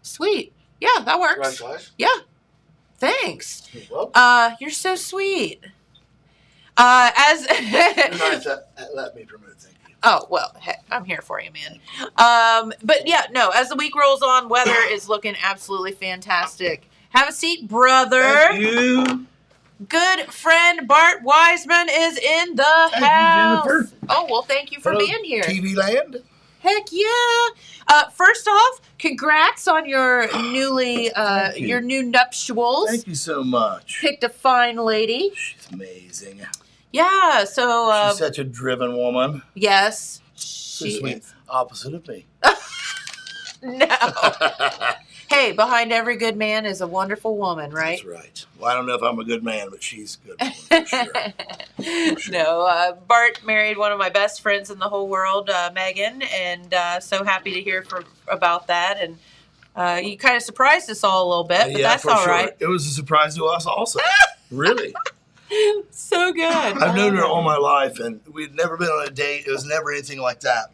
sweet. Yeah, that works. Yeah. Thanks. You're so sweet. As let me promote. Thank you. Oh, well, heck, I'm here for you, man. But yeah, no, as the week rolls on, weather is looking absolutely fantastic. Have a seat, brother. Thank you. Good friend Bart Wiseman is in the house. You, oh, well, thank you for being here. TV Land. Heck yeah. First off, congrats on your your new nuptials. Thank you so much. Picked a fine lady. She's amazing. Yeah, so she's such a driven woman. Yes. So sweet. Opposite of me. No. Hey, behind every good man is a wonderful woman, right? That's right. Well, I don't know if I'm a good man, but she's a good woman, for sure. For sure. No, Bart married one of my best friends in the whole world, Megan, and so happy to hear about that. And you kind of surprised us all a little bit, but that's all right. It was a surprise to us also. Really. So good. I've known her all my life, and we'd never been on a date. It was never anything like that.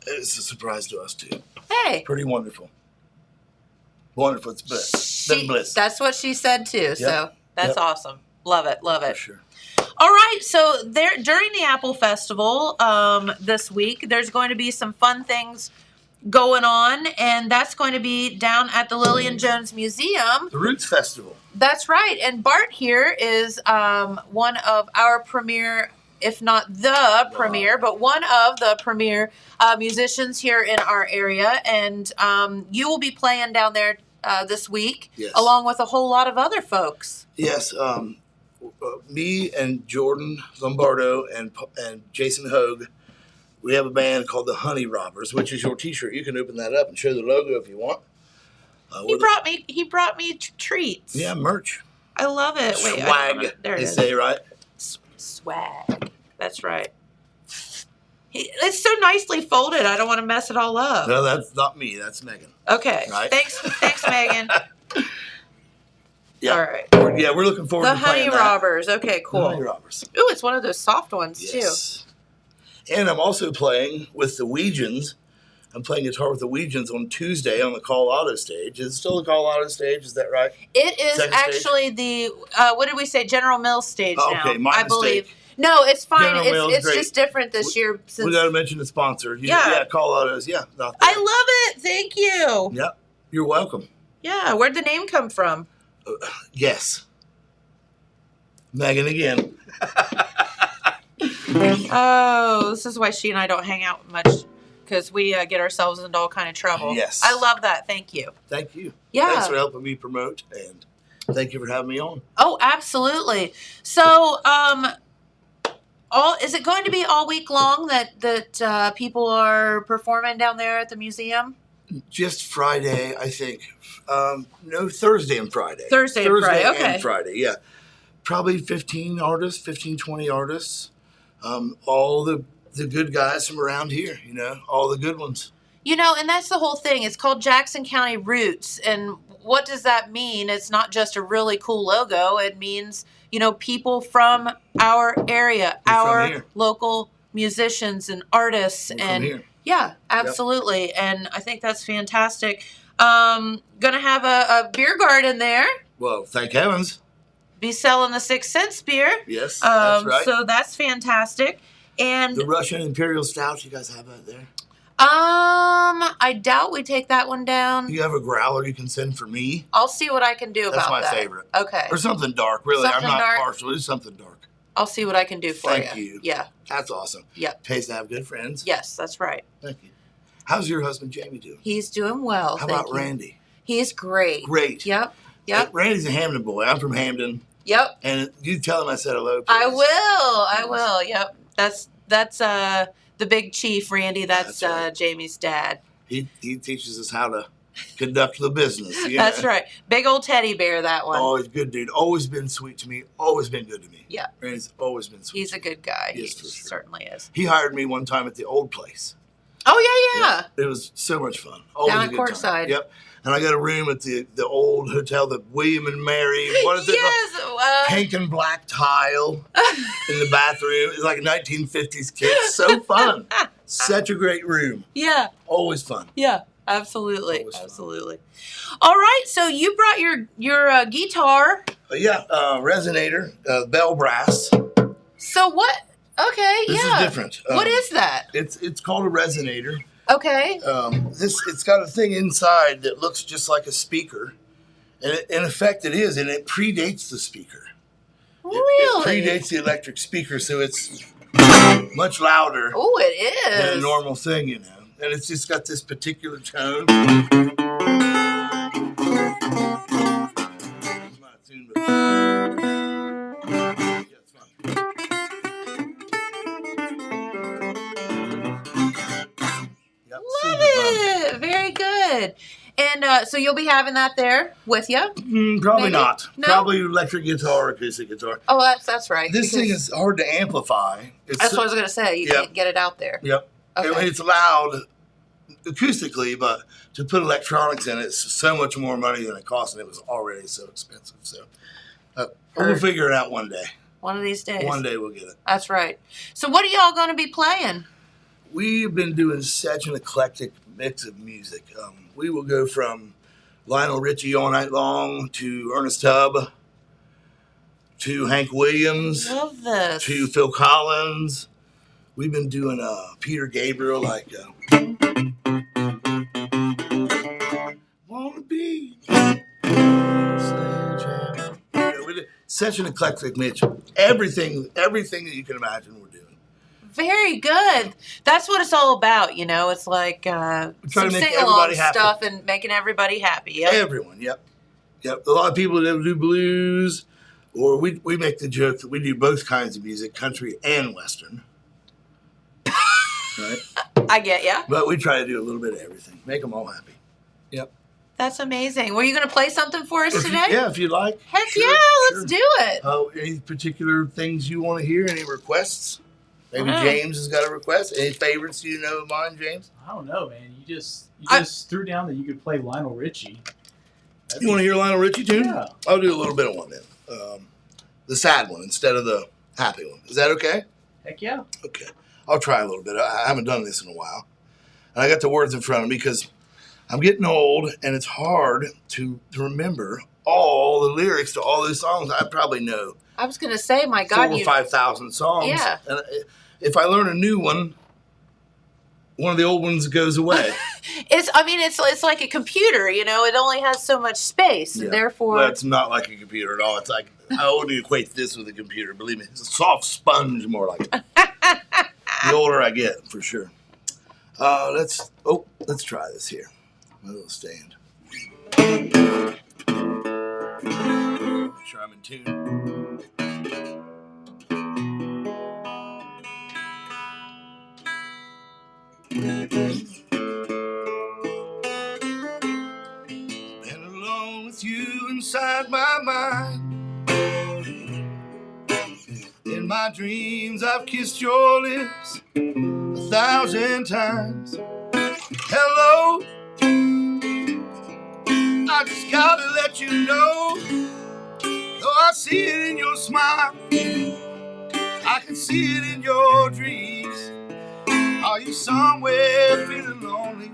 It was a surprise to us, too. Hey. Pretty wonderful. Wonderful. It's bliss. Been bliss. That's what she said, too. Yep. So that's awesome. Love it. Love it. For sure. All right. So during the Apple Festival this week, there's going to be some fun things going on, and that's going to be down at the Lillian Jones Museum. The Roots Festival. That's right. And Bart here is one of our premier, if not the premier, but one of the premier musicians here in our area. And you will be playing down there this week, yes, along with a whole lot of other folks. Yes. Me and Jordan Lombardo and Jason Hogue, we have a band called the Honey Robbers, which is your T-shirt. You can open that up and show the logo if you want. He brought me treats. Yeah, merch. I love it. Swag. Wait, there it is. They say, right? Swag. That's right. It's so nicely folded. I don't want to mess it all up. No, that's not me. That's Megan. Okay. Right? Thanks, Megan. Yeah. All right. We're looking forward to playing Honey that. Robbers. Okay, cool. The Honey Robbers. Ooh, it's one of those soft ones, yes, too. And I'm also playing with the Weegians. I'm playing guitar with the Weegians on Tuesday on the Colorado stage. Is it still the Colorado stage? Is that right? It is Second actually stage? the, what did we say, General Mills stage now, okay, my I mistake. believe. No, it's fine. General It's Mills, just different this year. Since We got to mention the sponsor. Yeah, Colorado's. Yeah, not I love it. Thank you. Yep, you're welcome. Yeah, where'd the name come from? Yes, Megan again. Oh, this is why she and I don't hang out much, because we get ourselves into all kind of trouble. Yes, I love that. Thank you. Thank you. Yeah, thanks for helping me promote, and thank you for having me on. Oh, absolutely. So, is it going to be all week long that people are performing down there at the museum? Just Friday, I think. No, Thursday and Friday. Thursday and Friday, okay. And Friday, yeah. Probably 15 artists, 20 artists. All the good guys from around here, all the good ones. You know, and that's the whole thing. It's called Jackson County Roots. And what does that mean? It's not just a really cool logo. It means, you know, people from our area, our local musicians and artists. And yeah, absolutely. Yep. And I think that's fantastic. Gonna have a beer garden there. Well, thank heavens. Be selling the 6 cents beer. Yes, that's right. So that's fantastic. And the Russian Imperial Stout, you guys have that there? I doubt we take that one down. You have a growler you can send for me? I'll see what I can do about that. That's my favorite. Okay. Or something dark, really. I'm not partial. It's something dark. I'll see what I can do for you. Thank you. Yeah. That's awesome. Yep. Pays to have good friends. Yes, that's right. Thank you. How's your husband Jamie doing? He's doing well. How about Randy? He's great. Great. Yep. Randy's a Hamden boy. I'm from Hamden. Yep. And you tell him I said hello, please. I will. Yep. That's the big chief, Randy. That's right. Jamie's dad. He teaches us how to conduct the business. That's right. Big old teddy bear, that one. Always good dude. Always been sweet to me. Always been good to me. Yeah. Randy's always been sweet. He's a good guy. Yes, he certainly is. He hired me one time at the old place. Oh, yeah. It was so much fun. Always down at Courtside. Yep. And I got a room at the old hotel, the William and Mary. What is it? Yes. Pink and black tile in the bathroom. It's like a 1950s kid. So fun. Such a great room. Yeah. Always fun. Yeah, absolutely. Absolutely. All right. So you brought your guitar. Resonator, bell brass. So what? Okay. This is different. What is that? It's called a resonator. Okay. It's got a thing inside that looks just like a speaker, and in effect it is, and it predates the speaker. Really? It predates the electric speaker, so it's much louder. Oh, it is. Than a normal thing, you know, and it's just got this particular tone. Love it. Very good. And so you'll be having that there with you? Probably Maybe? not. No? Probably electric guitar or acoustic guitar. Oh, that's right. This thing is hard to amplify. That's what I was going to say. You can't get it out there. Yep. Okay. It's loud acoustically, but to put electronics in it's so much more money than it costs, and it was already so expensive. So we'll figure it out one day. One of these days. One day we'll get it. That's right. So what are y'all going to be playing? We've been doing such an eclectic mix of music. We will go from Lionel Richie all night long to Ernest Tubb to Hank Williams. Love this. To Phil Collins. We've been doing Peter Gabriel, like wanna be. Such an eclectic mix. Everything that you can imagine we're doing. Very good. That's what it's all about, you know. It's like some sing-along stuff and making everybody happy. Yep. Everyone, yep. A lot of people that do blues, or we make the joke that we do both kinds of music, country and Western. Right? I get ya. But we try to do a little bit of everything. Make them all happy. Yep. That's amazing. Were you going to play something for us today? If you'd like. Heck sure, yeah, sure. let's do it. Any particular things you want to hear? Any requests? Maybe James has got a request. Any favorites you know of mine, James? I don't know, man. You just threw down that you could play Lionel Richie. You want to hear Lionel Richie too? Yeah. I'll do a little bit of one then. The sad one instead of the happy one. Is that okay? Heck yeah. Okay. I'll try a little bit. I haven't done this in a while. And I got the words in front of me because I'm getting old and it's hard to remember all the lyrics to all those songs. I probably know. I was going to say, my God. 4,000 or 5,000 songs. Yeah. And if I learn a new one of the old ones goes away. It's like a computer, you know. It only has so much space, and therefore. Well, it's not like a computer at all. It's like, I wouldn't equate this with a computer. Believe me, it's a soft sponge more like it. The older I get, for sure. Let's try this here. A little stand. Make sure I'm in tune. Been alone with you inside my mind. In my dreams I've kissed your lips 1,000 times. Hello, I just gotta let you know, though I see it in your smile, I can see it in your dreams. Are you somewhere feeling lonely,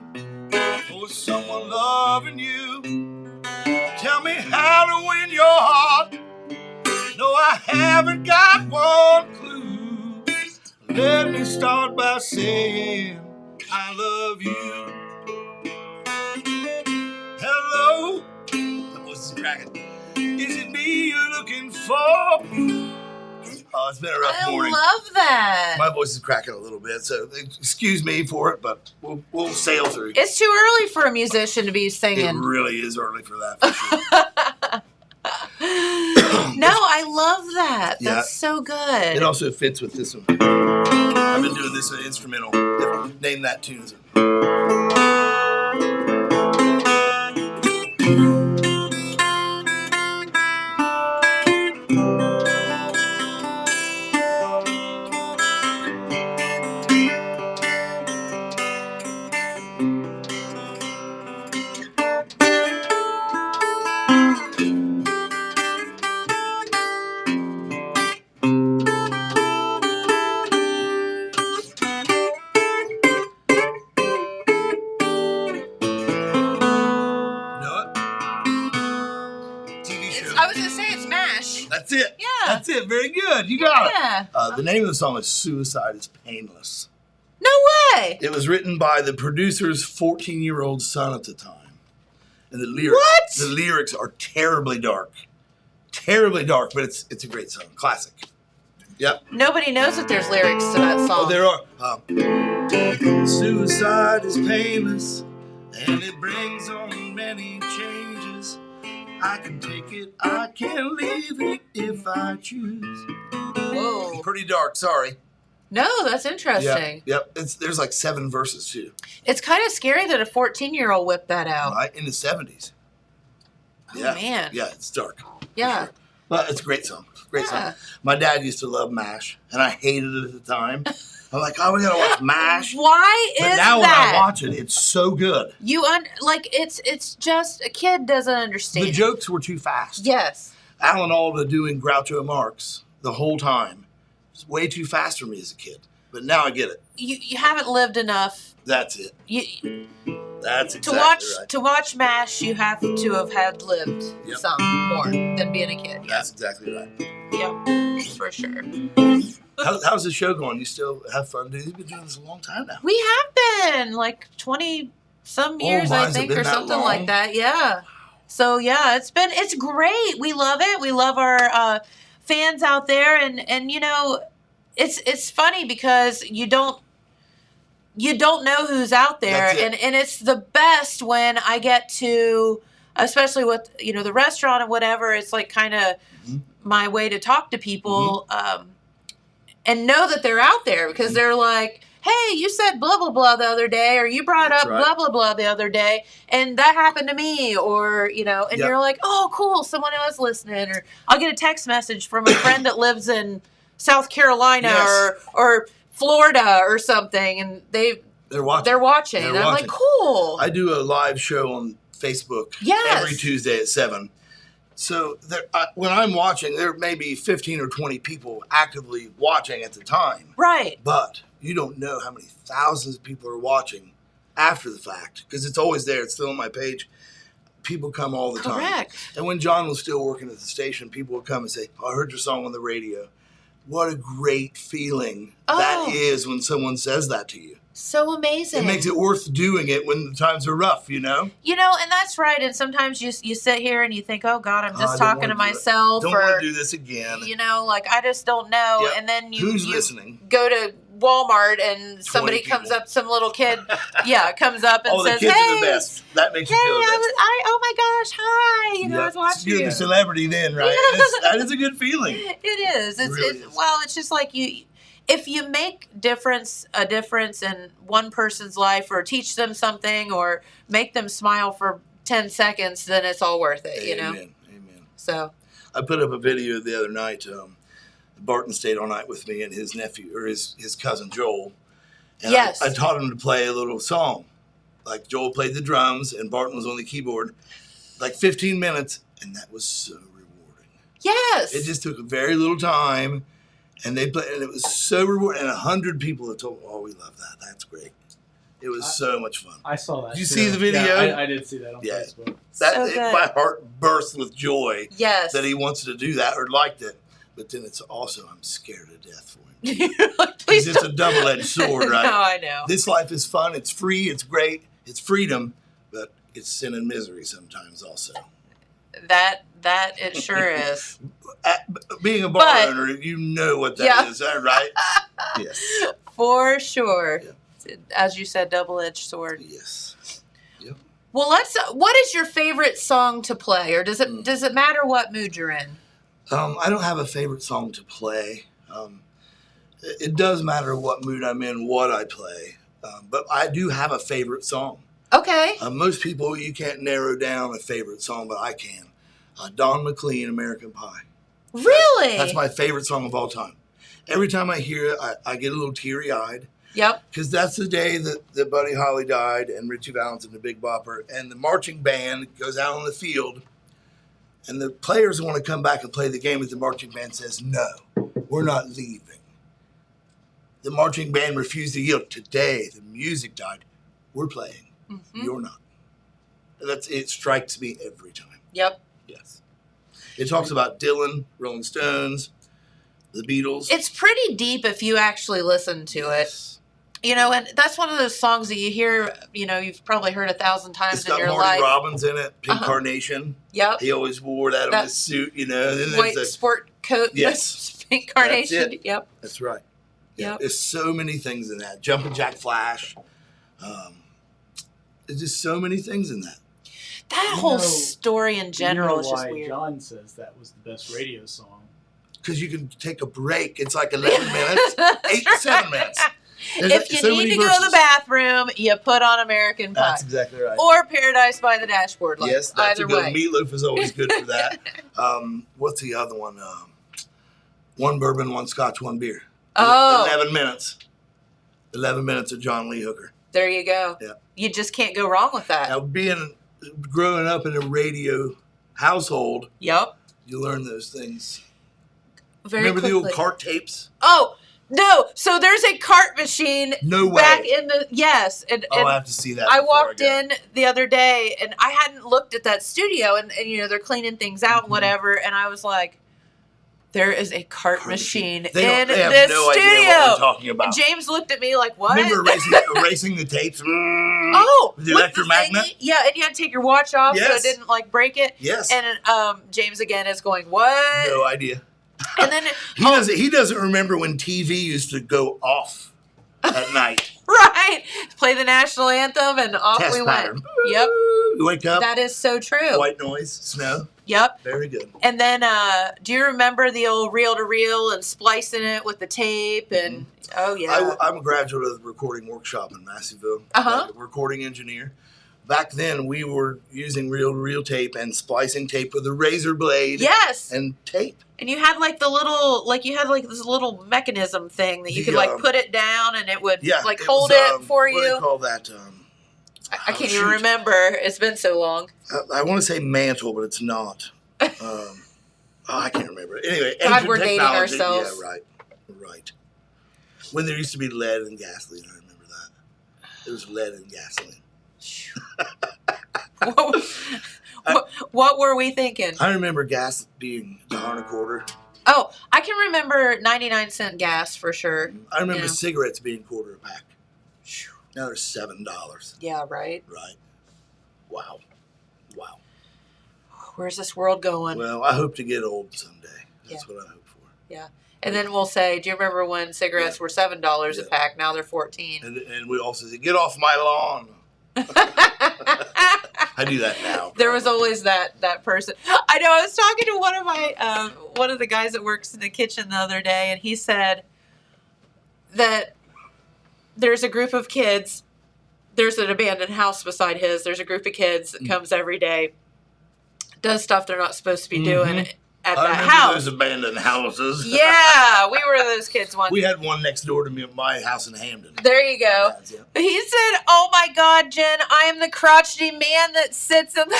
or is someone loving you? Tell me how to win your heart. No, I haven't got one clue. Let me start by saying I love you. Hello, my voice is cracking. Is it me you're looking for? Oh, it's been a rough morning. I love that. My voice is cracking a little bit, so excuse me for it, but we'll sail through. It's too early for a musician to be singing. It really is early for that, for sure. No, I love that. Yeah. That's so good. It also fits with this one. I've been doing this instrumental. Name that tune. I was going to say it's MASH. That's it. Yeah. That's it. Very good. You got Yeah. it. The name of the song is Suicide is Painless. No way. It was written by the producer's 14-year-old son at the time. And the lyrics, What? The lyrics are terribly dark. Terribly dark, but it's a great song. Classic. Yep. Nobody knows that there's lyrics to that song. Oh, there are. Suicide is painless, and it brings on many changes. I can take it, I can leave it if I choose. Whoa. Pretty dark, sorry. No, that's interesting. Yep. There's like 7 verses too. It's kind of scary that a 14-year-old whipped that out. Right? In the 70s. Oh, man. Yeah, it's dark. Yeah. But it's a great song. Great Yeah. song. My dad used to love MASH, and I hated it at the time. I'm like, oh, we gotta watch MASH. Why is But now that? when I watch it, it's so good. It's just a kid doesn't understand. The jokes were too fast. Yes. Alan Alda doing Groucho Marx the whole time. It's way too fast for me as a kid. But now I get it. You haven't lived enough. That's it. That's To exactly right. watch MASH, you have to have had lived Yep. some more than being a kid. That's exactly right. Yep, for sure. How's the show going? You still have fun? Dude, you've been doing this a long time now. We have been like 20-some years, I has it think, been or that something long? like that. Yeah. So yeah, it's great. We love it. We love our fans out there, and you know, it's funny because you don't know who's out there, That's it. and it's the best when I get to, especially with the restaurant and whatever. It's like kind of my way to talk to people, and know that they're out there because they're like, hey, you said blah blah blah the other day, or you brought That's up right. blah blah blah the other day, and that happened to me, or and Yep. you're like, oh cool, someone else listening, or I'll get a text message from a friend that lives in South Carolina Yes. or Florida or something, and They're watching. they're watching. They're and I'm like, watching. cool. I do a live show on Facebook Yes. every Tuesday at 7. So when I'm watching, there may be 15 or 20 people actively watching at the time. Right. But you don't know how many thousands of people are watching after the fact because it's always there. It's still on my page. People come all the time. Correct. And when John was still working at the station, people would come and say, oh, I heard your song on the radio. What a great feeling that is when someone says that to you. So amazing. It makes it worth doing it when the times are rough, you know? And that's right. And sometimes you sit here and you think, oh God, I'm just I don't talking to wanna do it. myself. Don't want to do this again. Like I just don't know. Yep. And then Who's you listening? go to Walmart and somebody comes people. up, some little kid, comes up and Oh, the says, kids hey, are the best. That makes you hey, feel the best. oh my gosh, hi. I was watching You're you. the celebrity then, right? That is a good feeling. It is. really is. Well, it's just like if you make a difference in one person's life, or teach them something, or make them smile for 10 seconds, then it's all worth it, Amen. So I put up a video the other night. Barton stayed all night with me and his nephew, or his cousin Joel. And Yes. I taught him to play a little song. like Joel played the drums and Barton was on the keyboard, like 15 minutes, and that was so rewarding. Yes. It just took a very little time, and they played, and it was so rewarding. And 100 people have told me, "Oh, we love that. That's great." It was so much fun. I saw that. Did you see the video? Yeah, I did see that on Facebook. My heart burst with joy. Yes. That he wants to do that or liked it, but then it's also I'm scared to death for him. Please, it's a double-edged sword, right? No, I know. This life is fun. It's free. It's great. It's freedom, but it's sin and misery sometimes also. That it sure is. Being a bar owner, you know what that is, right? Yes. For sure. Yeah. As you said, double-edged sword. Yes. Yep. Well, what is your favorite song to play, or does it matter what mood you're in? I don't have a favorite song to play. It does matter what mood I'm in, what I play. But I do have a favorite song. Okay. Most people, you can't narrow down a favorite song, but I can. Don McLean, American Pie. Really? That's my favorite song of all time. Every time I hear it, I get a little teary-eyed. Yep. Because that's the day that Buddy Holly died and Richie Valens and the Big Bopper. And the marching band goes out on the field. And the players want to come back and play the game, but the marching band says, "No, we're not leaving." The marching band refused to yield. Today, the music died. We're playing. Mm-hmm. You're not. It strikes me every time. Yep. Yes. It talks about Dylan, Rolling Stones, the Beatles. It's pretty deep if you actually listen to it. You know, and that's one of those songs that you hear, you've probably heard 1,000 times in your life. It's got Marty Robbins in it, Pink Carnation. Yep. He always wore that on his suit, Then white sport coat. Yes. Pink Carnation. That's it. Yep. That's right. Yeah. Yep. There's so many things in that. Jumpin' Jack Flash. There's just so many things in that. That whole story in general is just why weird. John says that was the best radio song. Because you can take a break. It's like 11 minutes, 7 minutes. If you need to go to the bathroom, you put on American Pie. That's exactly right. Or Paradise by the Dashboard Light. Yes, that's either a good way. Meatloaf is always good for that. What's the other one? One bourbon, one scotch, one beer. Oh. 11 minutes. 11 minutes of John Lee Hooker. There you go. Yeah. You just can't go wrong with that. Now, growing up in a radio household, Yep. you learn those things. Remember the old cart tapes? Oh, no. So there's a cart machine back in the, yes. And I have to see that. I walked in the other day and I hadn't looked at that studio and they're cleaning things out and whatever. And I was like, there is a cart machine in they have this no studio. idea what we're talking about. And James looked at me like, what? Remember erasing the tapes? Oh, the electromagnet? Yeah, and you had to take your watch off so it didn't break it. Yes. And James again is going, what? No idea. And then he doesn't remember when TV used to go off at night. Right. Play the national anthem and off Test we pattern. went. Yep. You wake up. That is so true. White noise, snow. Yep. Very good. And then do you remember the old reel-to-reel and splicing it with the tape? And oh, yeah. I'm a graduate of the recording workshop in Masseyville. Uh-huh. Like a recording engineer. Back then, we were using reel-to-reel tape and splicing tape with a razor blade. Yes. And tape. And you had this little mechanism thing that you could put it down and it would hold it for you. What do they call that? I can't even remember. It's been so long. I want to say mantle, but it's not. I can't remember. Anyway, God, we're dating ourselves. Yeah, right. When there used to be lead and gasoline, I remember that. There was lead and gasoline. What were we thinking? I remember gas being $1.25. Oh, I can remember 99-cent gas for sure. I remember cigarettes being $1 a pack. Now they're $7. Yeah, right. Right. Wow. Where's this world going? Well, I hope to get old someday. That's what I hope for. Yeah. And then we'll say, do you remember when cigarettes were $7 a pack? Now they're $14. And we also say, get off my lawn. I do that now. There was always that person. I know. I was talking to one of the guys that works in the kitchen the other day, and he said that there's a group of kids. There's an abandoned house beside his. There's a group of kids that comes every day, does stuff they're not supposed to be doing, at I that remember house. those abandoned houses. Yeah, we were those kids once. We had one next door to me at my house in Hamden. There you go. Yeah. He said, "Oh my God, Jen, I am the crotchety man that sits on the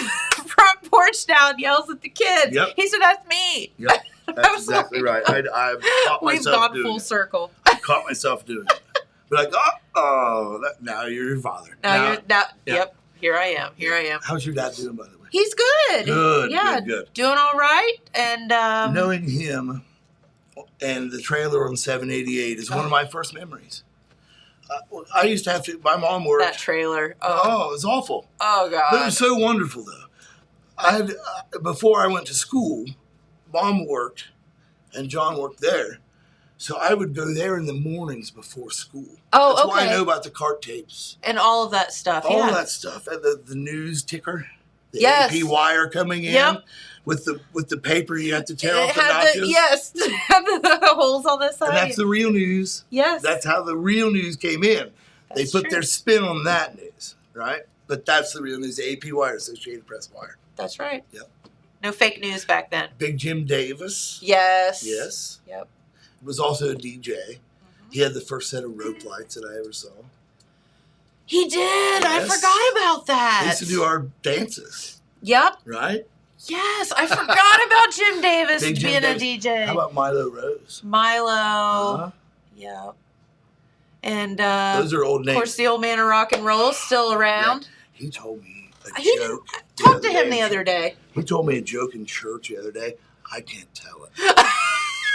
front porch now and yells at the kids." Yep. He said, "That's me." Yep, that's exactly right. I've caught We've myself gone doing full it. circle. I caught myself doing it. But like, now you're your father. Now. Yeah. Yep. Here I am. How's your dad doing, by the way? He's good. Good, Yeah. good. Doing all right. And Knowing him and the trailer on 788 is one of my first memories. I used to have to. My mom worked. that trailer. Oh, it was awful. Oh God. But it was so wonderful, though. I had before I went to school, Mom worked, and John worked there, so I would go there in the mornings before school. Oh, That's okay. why I know about the cart tapes, And all of that stuff. all yeah. that stuff, and the news ticker, the Yes. AP wire coming in Yep. with the paper you have to tear It off the had notches. yes, had the holes on this side. And that's the real news. yes. That's how the real news came in. They That's put true. their spin on that news, right? But that's the real news. The AP wire, Associated Press wire. That's right. Yep. No fake news back then. Big Jim Davis. Yes. Yes. Yep. Was also a DJ. He had the first set of rope lights that I ever saw. He did. I Yes. forgot about that. We used to do our dances, Yep. right? Yes, I forgot about Jim Davis Big Jim being Davis. a DJ. How about Milo Rose? Milo? Uh-huh. Yep. And Those are old of names. course, the old man of rock and roll is still around. He told me a He joke. Talked to him the other day. He told me a joke in church the other day. I can't tell it.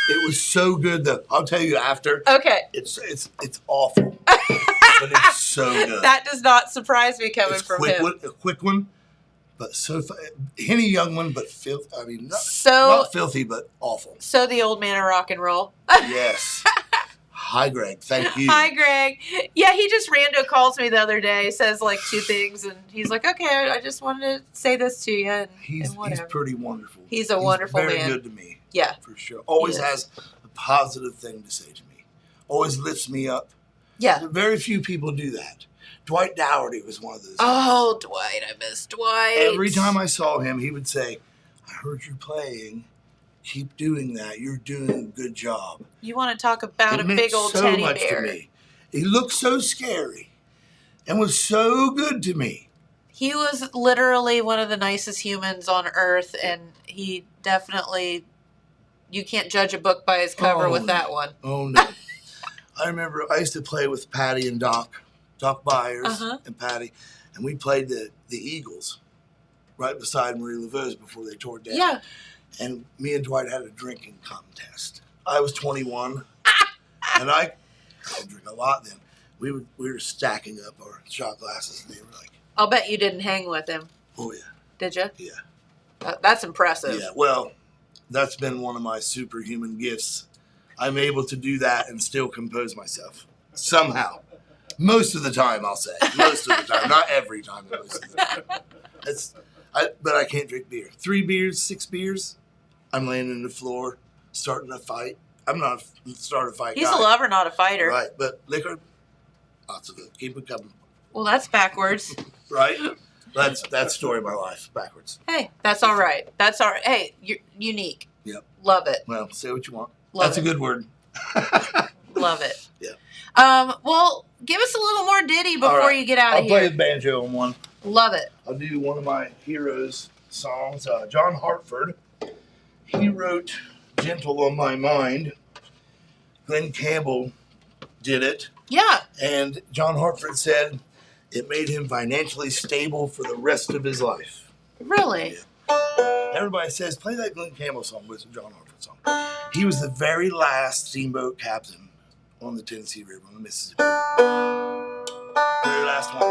It was so good though. I'll tell you after. Okay. It's awful, but it's so good. That does not surprise me coming It's from him. a quick one, but so Henny young one, but filthy. I mean, So, not filthy, but awful. so the old man of rock and roll. Yes. Hi, Greg. Thank you. Hi, Greg. Yeah, he just rando calls me the other day, says like two things, and he's like, "Okay, I just wanted to say this to you," and He's whatever. pretty wonderful. He's a wonderful very man. good to me. Yeah. For sure. Always He is. has a positive thing to say to me. Always lifts me up. Yeah. Very few people do that. Dwight Dougherty was one of those. Oh, Dwight, I miss Dwight. Every time I saw him, he would say, "I heard you playing. Keep doing that. You're doing a good job." You want to talk about It a meant big old so teddy much bear? to me. He looked so scary and was so good to me. He was literally one of the nicest humans on earth, and he definitely. You can't judge a book by its cover with that one. Oh no! I remember I used to play with Patty and Doc Byers Uh-huh. and Patty, and we played the Eagles right beside Marie Laveau's before they tore it down. Yeah. And me and Dwight had a drinking contest. I was 21, and I drink a lot then. We were stacking up our shot glasses, and they were like, I'll bet you didn't hang with him. "Oh yeah, Did you? yeah, That's impressive. yeah." Well, that's been one of my superhuman gifts. I'm able to do that and still compose myself somehow. Most of the time, I'll say. Most of the time, not every time, but most of the time. But I can't drink beer. 3 beers, 6 beers, I'm laying on the floor, starting a fight. I'm not a start a fight He's guy. a lover, not a fighter. Right, but liquor, lots of it. Keep it coming. Well, that's backwards. Right? That's the story of my life, backwards. Hey, that's all right. That's all right. Hey, you're unique. Yep. Love it. Well, say what you want. Love That's it. a good word. Love it. Yeah. Well, give us a little more ditty All before right. you get out I'll of play here. the banjo on one. Love it. I'll do one of my heroes' songs. John Hartford. He wrote "Gentle on My Mind." Glenn Campbell did it, Yeah. and John Hartford said it made him financially stable for the rest of his life. Really? Everybody says, play that Glenn Campbell song, but it's a John Hartford song. He was the very last steamboat captain on the Tennessee River, on the Mississippi. Very last one.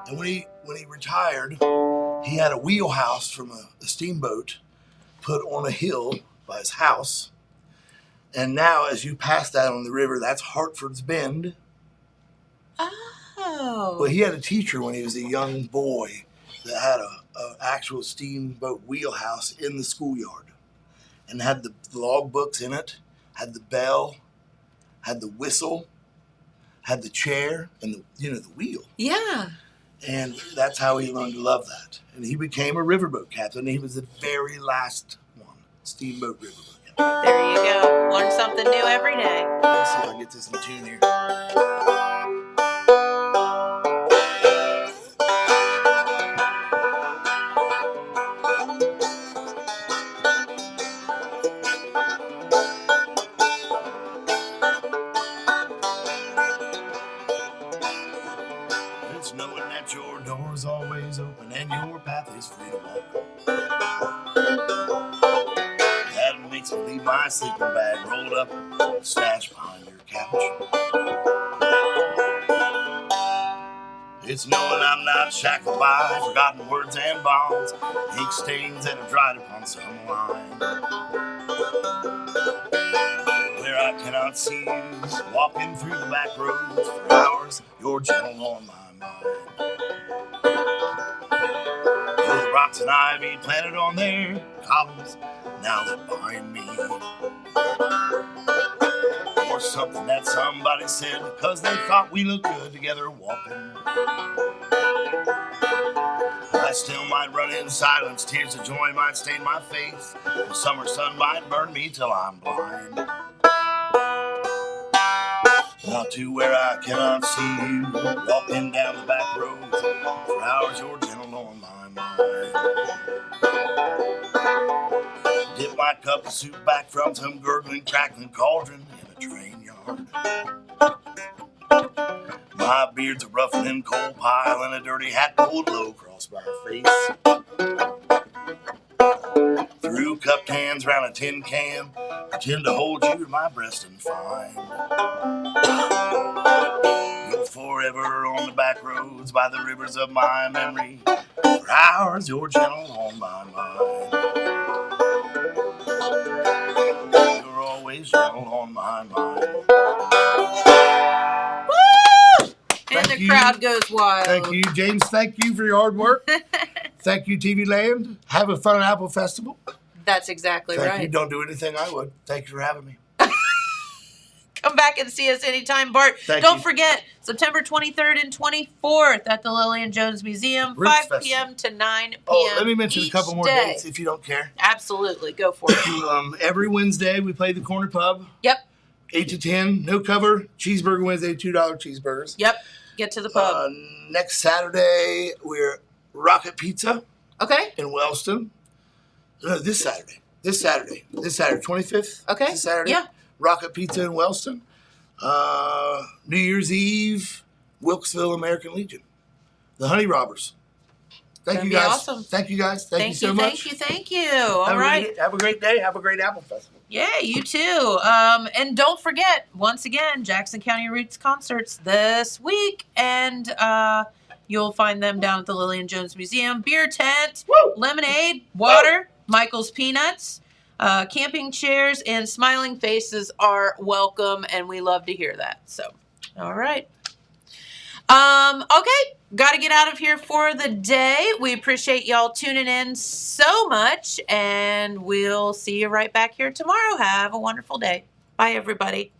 And when he retired, he had a wheelhouse from a steamboat put on a hill by his house. And now, as you pass that on the river, that's Hartford's Bend. Oh. Well, he had a teacher when he was a young boy that had a actual steamboat wheelhouse in the schoolyard, and had the log books in it, had the bell, had the whistle, had the chair, and the wheel. Yeah. And that's how he learned to love that. And he became a riverboat captain. And he was the very last one. Steamboat River. There you go. Learn something new every day. Let's see if I can get this in tune here. It's knowing that your door is always open and your path is free to walk. That makes me leave my sleeping bag rolled up, stashed behind your couch. It's knowing I'm not shackled by forgotten words and bonds, ink stains that have dried upon some line. Where I cannot see you walking through the back roads for hours, you're gentle on my mind. The rocks and ivy planted on their columns now that bind me. Or something that somebody said because they thought we looked good together walking. I still might run in silence, tears of joy might stain my face. The summer sun might burn me till I'm blind. Not to where I cannot see you walking down the back roads. For hours you're gentle on my mind. Dip my cup of soup back from some gurgling, crackling cauldron in a train yard. My beard's a roughening coal pile and a dirty hat pulled low across my face. Through cupped hands round a tin can, pretend to hold you to my breast and find. You're forever on the back roads by the rivers of my memory. For hours you're gentle on my mind. You're always gentle on my mind. And the crowd goes wild. Thank you, James. Thank you for your hard work. Thank you, TV Land. Have a fun Apple Festival. That's exactly Thank right. you. Don't do anything I would. Thank you for having me. Come back and see us anytime, Bart. Don't forget, September 23rd and 24th at the Lillian Jones Museum, Roots 5 p.m. to 9 p.m. Oh, let me mention a couple more day. dates if you don't care. Absolutely. Go for it. Every Wednesday, we play the Corner Pub. Yep. 8 to 10, no cover. Cheeseburger Wednesday, $2 cheeseburgers. Yep. Get to the pub. Next Saturday, we're Rocket Pizza. Okay. In Wellston. No, this Saturday, 25th. Okay. This Saturday. Yeah. Rocket Pizza in Wellston. New Year's Eve, Wilkesville American Legion. The Honey Robbers. Thank you guys. Awesome. Thank you guys. Thank you so much. Thank you. All right. Have a great day. Have a great Apple Festival. Yeah, you too. And don't forget, once again, Jackson County Roots concerts this week. And you'll find them down at the Lillian Jones Museum. Beer tent, lemonade, water, Michael's Peanuts, camping chairs, and smiling faces are welcome. And we love to hear that. So, all right. Okay. Got to get out of here for the day. We appreciate y'all tuning in so much, and we'll see you right back here tomorrow. Have a wonderful day. Bye, everybody.